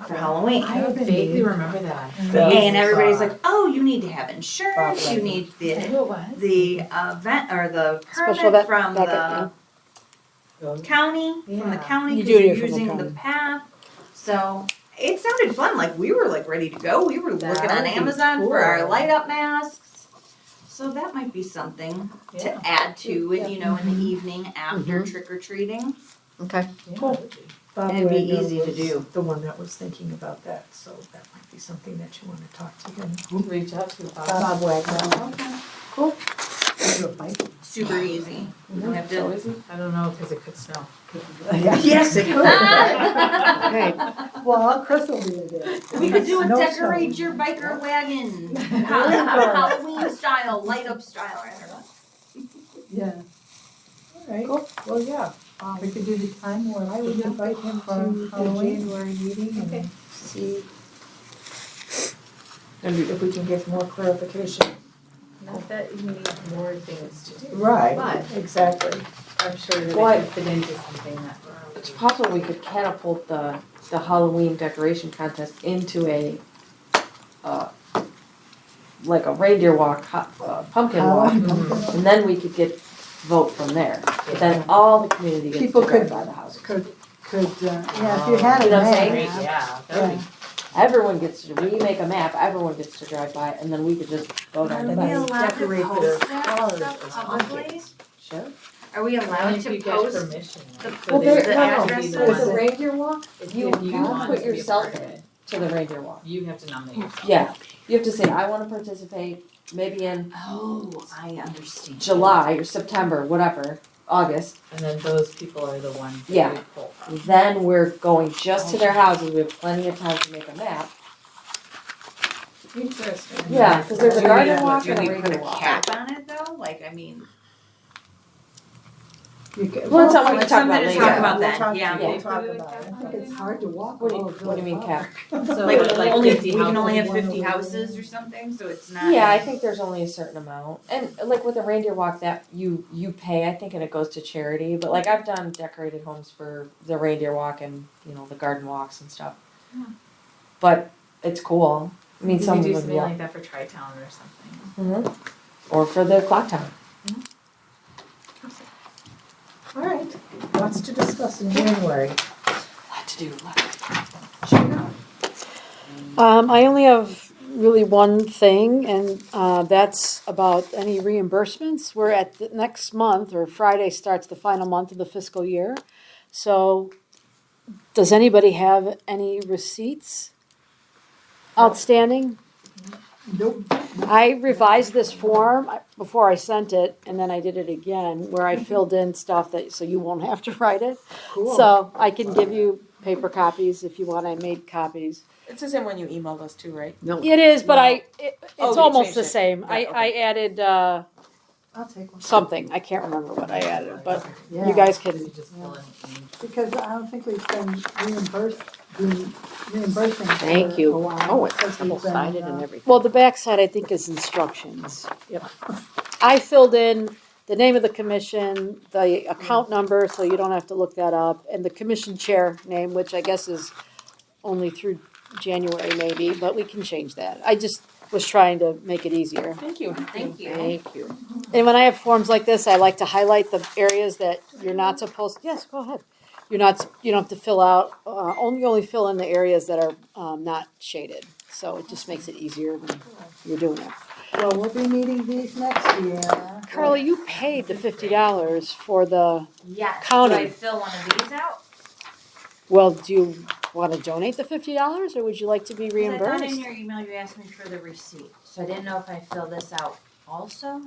for Halloween. I vaguely remember that. And everybody's like, oh, you need to have insurance, Bob you need Who it was? the event or the Special permit event from packet, the county, from the Yeah. county, You because do you're need it from the using the county. path. So it sounded fun, like we were like ready to go. We were That looking on would be Amazon for our cool. light up masks. So that might be something Yeah. to add to it, in the evening after Mhm. trick or treating. Okay. Yeah, Cool. it would be. Bob It'd be Wagner easy to was do. The one that was thinking about that, so that might be something that you wanna talk to him. Reach out to Bob. Bob Wagner. Cool. Do a bike. Super easy. You don't have to. I don't know, because it could snow. Yes, it could, right? Okay. Well, Chris will be there. We could do a No decorate snow. your biker wagon, Halloween style, light up style, I don't know. Yeah. All right, well, yeah. We could do the time where I would invite him to the Halloween. January meeting Okay. and see if we can get more clarification. Not that you need more things to do. Right, But exactly. I'm sure that Well, it could fit into something that. It's possible we could catapult the Halloween decoration contest into like a reindeer walk, pumpkin walk, and then we could get vote from there. But then all the community gets to People drive could- by the house. Yeah, if you had You a know what I'm map. saying? Yeah, that would be. Everyone gets to, we make a map, everyone gets to drive by, and then we could just vote on Are it. we they allowed to decorate post their that cars stuff as publicly? Sure. Are we Only allowed if to you get post? permission. the- right? So Well, they there, would the no, have to addresses? be the with the ones- reindeer walk, if you you put want to be a yourself part of in it, to the reindeer walk. you have to nominate yourself. Yeah, you have to say, I wanna participate, maybe in Oh, I understand. July or September, whatever, August. And then those people are the ones that Yeah. we pull from. Then we're going just to their houses, we have plenty of time to make a map. Interesting. Yeah, 'cause there's a Do we- garden walk do and a we put reindeer a walk. cap on it though? Like, I mean. Well, it's something we can talk about Something to later. talk about We'll then, talk- yeah. We'll talk about it. I think it's hard to walk. What do all you, of what do you mean Village cap? Park. So Like like only, 50 we can only have houses. 50 houses or something, so it's not. Yeah, I think there's only a certain amount, and like with the reindeer walk, that you pay, I think, and it goes to charity. But like I've done decorated homes for the reindeer walk and the garden walks and stuff. Yeah. But it's cool. I mean, We some could do would something walk. like that for Tri-Town or something. Or for the clock tower. All right, lots to discuss in January. Lot to do. I only have really one thing, and that's about any reimbursements. We're at the next month, or Friday starts the final month of the fiscal year. So, does anybody have any receipts outstanding? Nope. I revised this form before I sent it, and then I did it again, where I filled in stuff so you won't have to write it. Cool. So I can give you paper copies if you want. I made copies. It's the same when you emailed us too, right? No. It is, but Oh, it's you almost changed the it. same. Right, I added I'll take one. something. I can't remember what I added, but Yeah. you guys can. You just fill in each. Because I don't think we've been reimbursing Thank for you. a while. Oh, it's because we've been, double-sided and everything. Well, the backside I think is instructions. Yep. I filled in the name of the commission, the account number, so you don't have to look that up, and the commission chair name, which I guess is only through January maybe, but we can change that. I just was trying to make it easier. Thank you. Thank you. Thank you. And when I have forms like this, I like to highlight the areas that you're not supposed, yes, go ahead. You don't have to fill out, only fill in the areas that are not shaded. So it just makes it easier when you're doing it. Well, we'll be meeting these next year. Carla, you paid the $50 for the, Yes. County. Do I fill one of these out? well, do you wanna donate the $50 or would you like to be 'Cause I thought in reimbursed? your email you asked me for the receipt, so I didn't know if I fill this out also.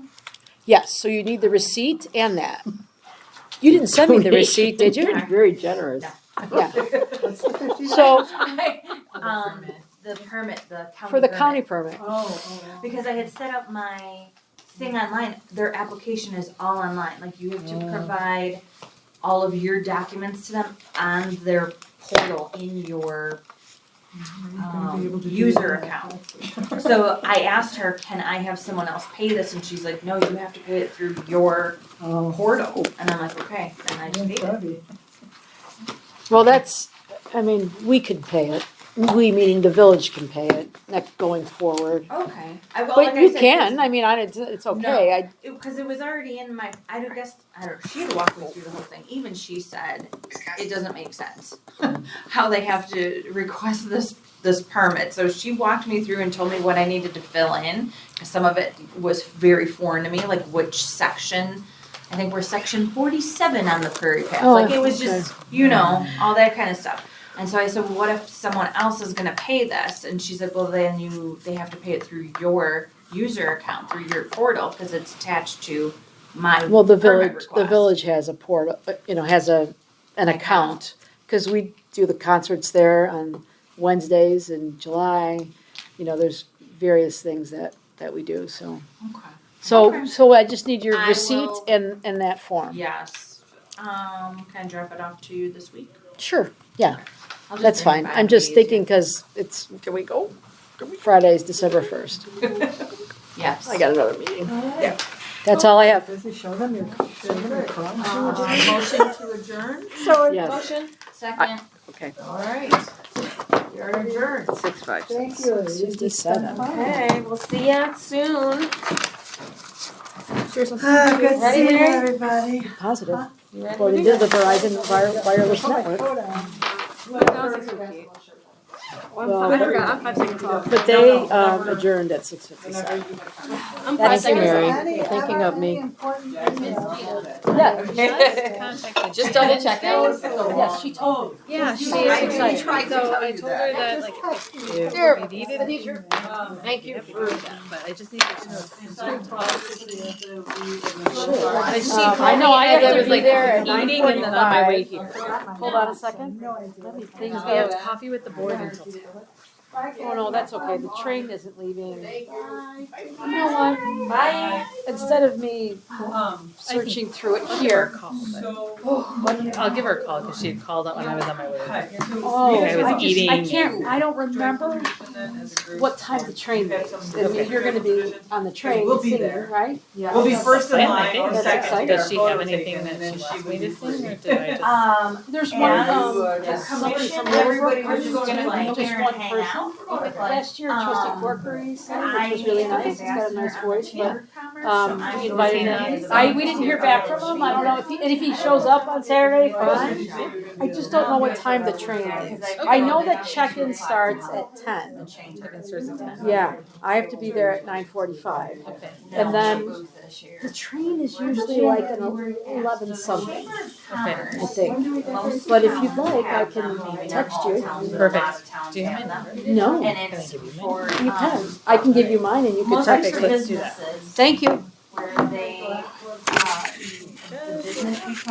Yes, so you need the receipt and that. You didn't send me the receipt, did you? Donation. Very generous. Yeah, What's the 50? so, The permit, the county for the permit. county permit. Because I had set up my thing online, their application is all online, like you have to provide all of your documents to them on their portal in your user account. So I asked her, can I have someone else pay this? And she's like, no, you have to pay it through your portal. And I'm like, okay, and I just paid it. Well, that's, I mean, we could pay it. We, meaning the village can pay it, like going forward. Okay. Well, like But I you said, can, I mean, it's okay. Because it was already in my, I guess, I don't, she had to walk me through the whole thing. Even she said, it doesn't make sense how they have to request this permit. So she walked me through and told me what I needed to fill in. Some of it was very foreign to me, like which section. I think we're section 47 on the Prairie Path. Oh, Like it was just, all that kind of stuff. And so I said, well, what if someone else is gonna pay this? And she said, well, then they have to pay it through your user account, through your portal, because it's attached to my Well, the permit village, request. has a portal, has an account. Cause we do the concerts there on Wednesdays in July. There's various things that we do, so. Okay. So I just need your I receipt will- and that form. Yes. Can I drop it off to you this week? Sure, yeah, I'll just that's bring it fine. back I'm to just you. thinking, cause it's. Can we go? Friday's December 1st. Yes. I got another meeting. That's all I have. Busy, show them your crowd. Motion to adjourn? Yes. Motion? Second. Okay. All right. You're adjourned. 6-5. Thank you. 57. Okay, we'll see ya soon. Good seeing everybody. Positive. According to the Verizon wireless network. Hold on. Well, I forgot, I'm 5 seconds off. But they adjourned at 6:57. I'm 5 Thank you, seconds Mary, off. Any- for thinking of me. any important emails? Yeah. Just double checking. Yes, she told me. Yeah, she is I excited. tried to So tell I you told that. her that, like, if Here, we needed, thank you for that, but I just needed to know. I know, I have I to was be like there at eating and then on my way 9:45. here. Hold on a second. No idea. Things Yeah, it was go. coffee with the board until 10. Oh, no, that's okay. The train isn't leaving. You know what? Bye. Instead of me searching through it here. I'll give her a call because she had called up when I was on my way over here. Oh, I was I eating. can't, I don't remember what time the train leaves. I mean, you're gonna be on the train We'll be singing, there. right? We'll be first in Plan, I line think. or That's second. exciting. to get Does she our have photo anything taken, that and then she wants would me to be sing, or first. did I just? There's one, And somebody commission, from everybody Millbrook, was just gonna like, like just here one and hang person. out. Last year, Trustee Corkery sang, which was really nice. He's got a nice voice, but we invited him. We didn't hear back from him. I don't know if he shows up on Saturday, fine. I just don't know what time the train is. I know that check-in starts at 10. Chicken starts at 10. Yeah, I have to be there at 9:45. Okay. And then the train is usually like an 11 something, Okay. I think. But if you'd like, I can text you. Perfect. Do you have my number? No, And Can I it's give you mine? for, you can. I can give you mine and you can mostly text for me. Let's do that. businesses Thank you. where they, the business becomes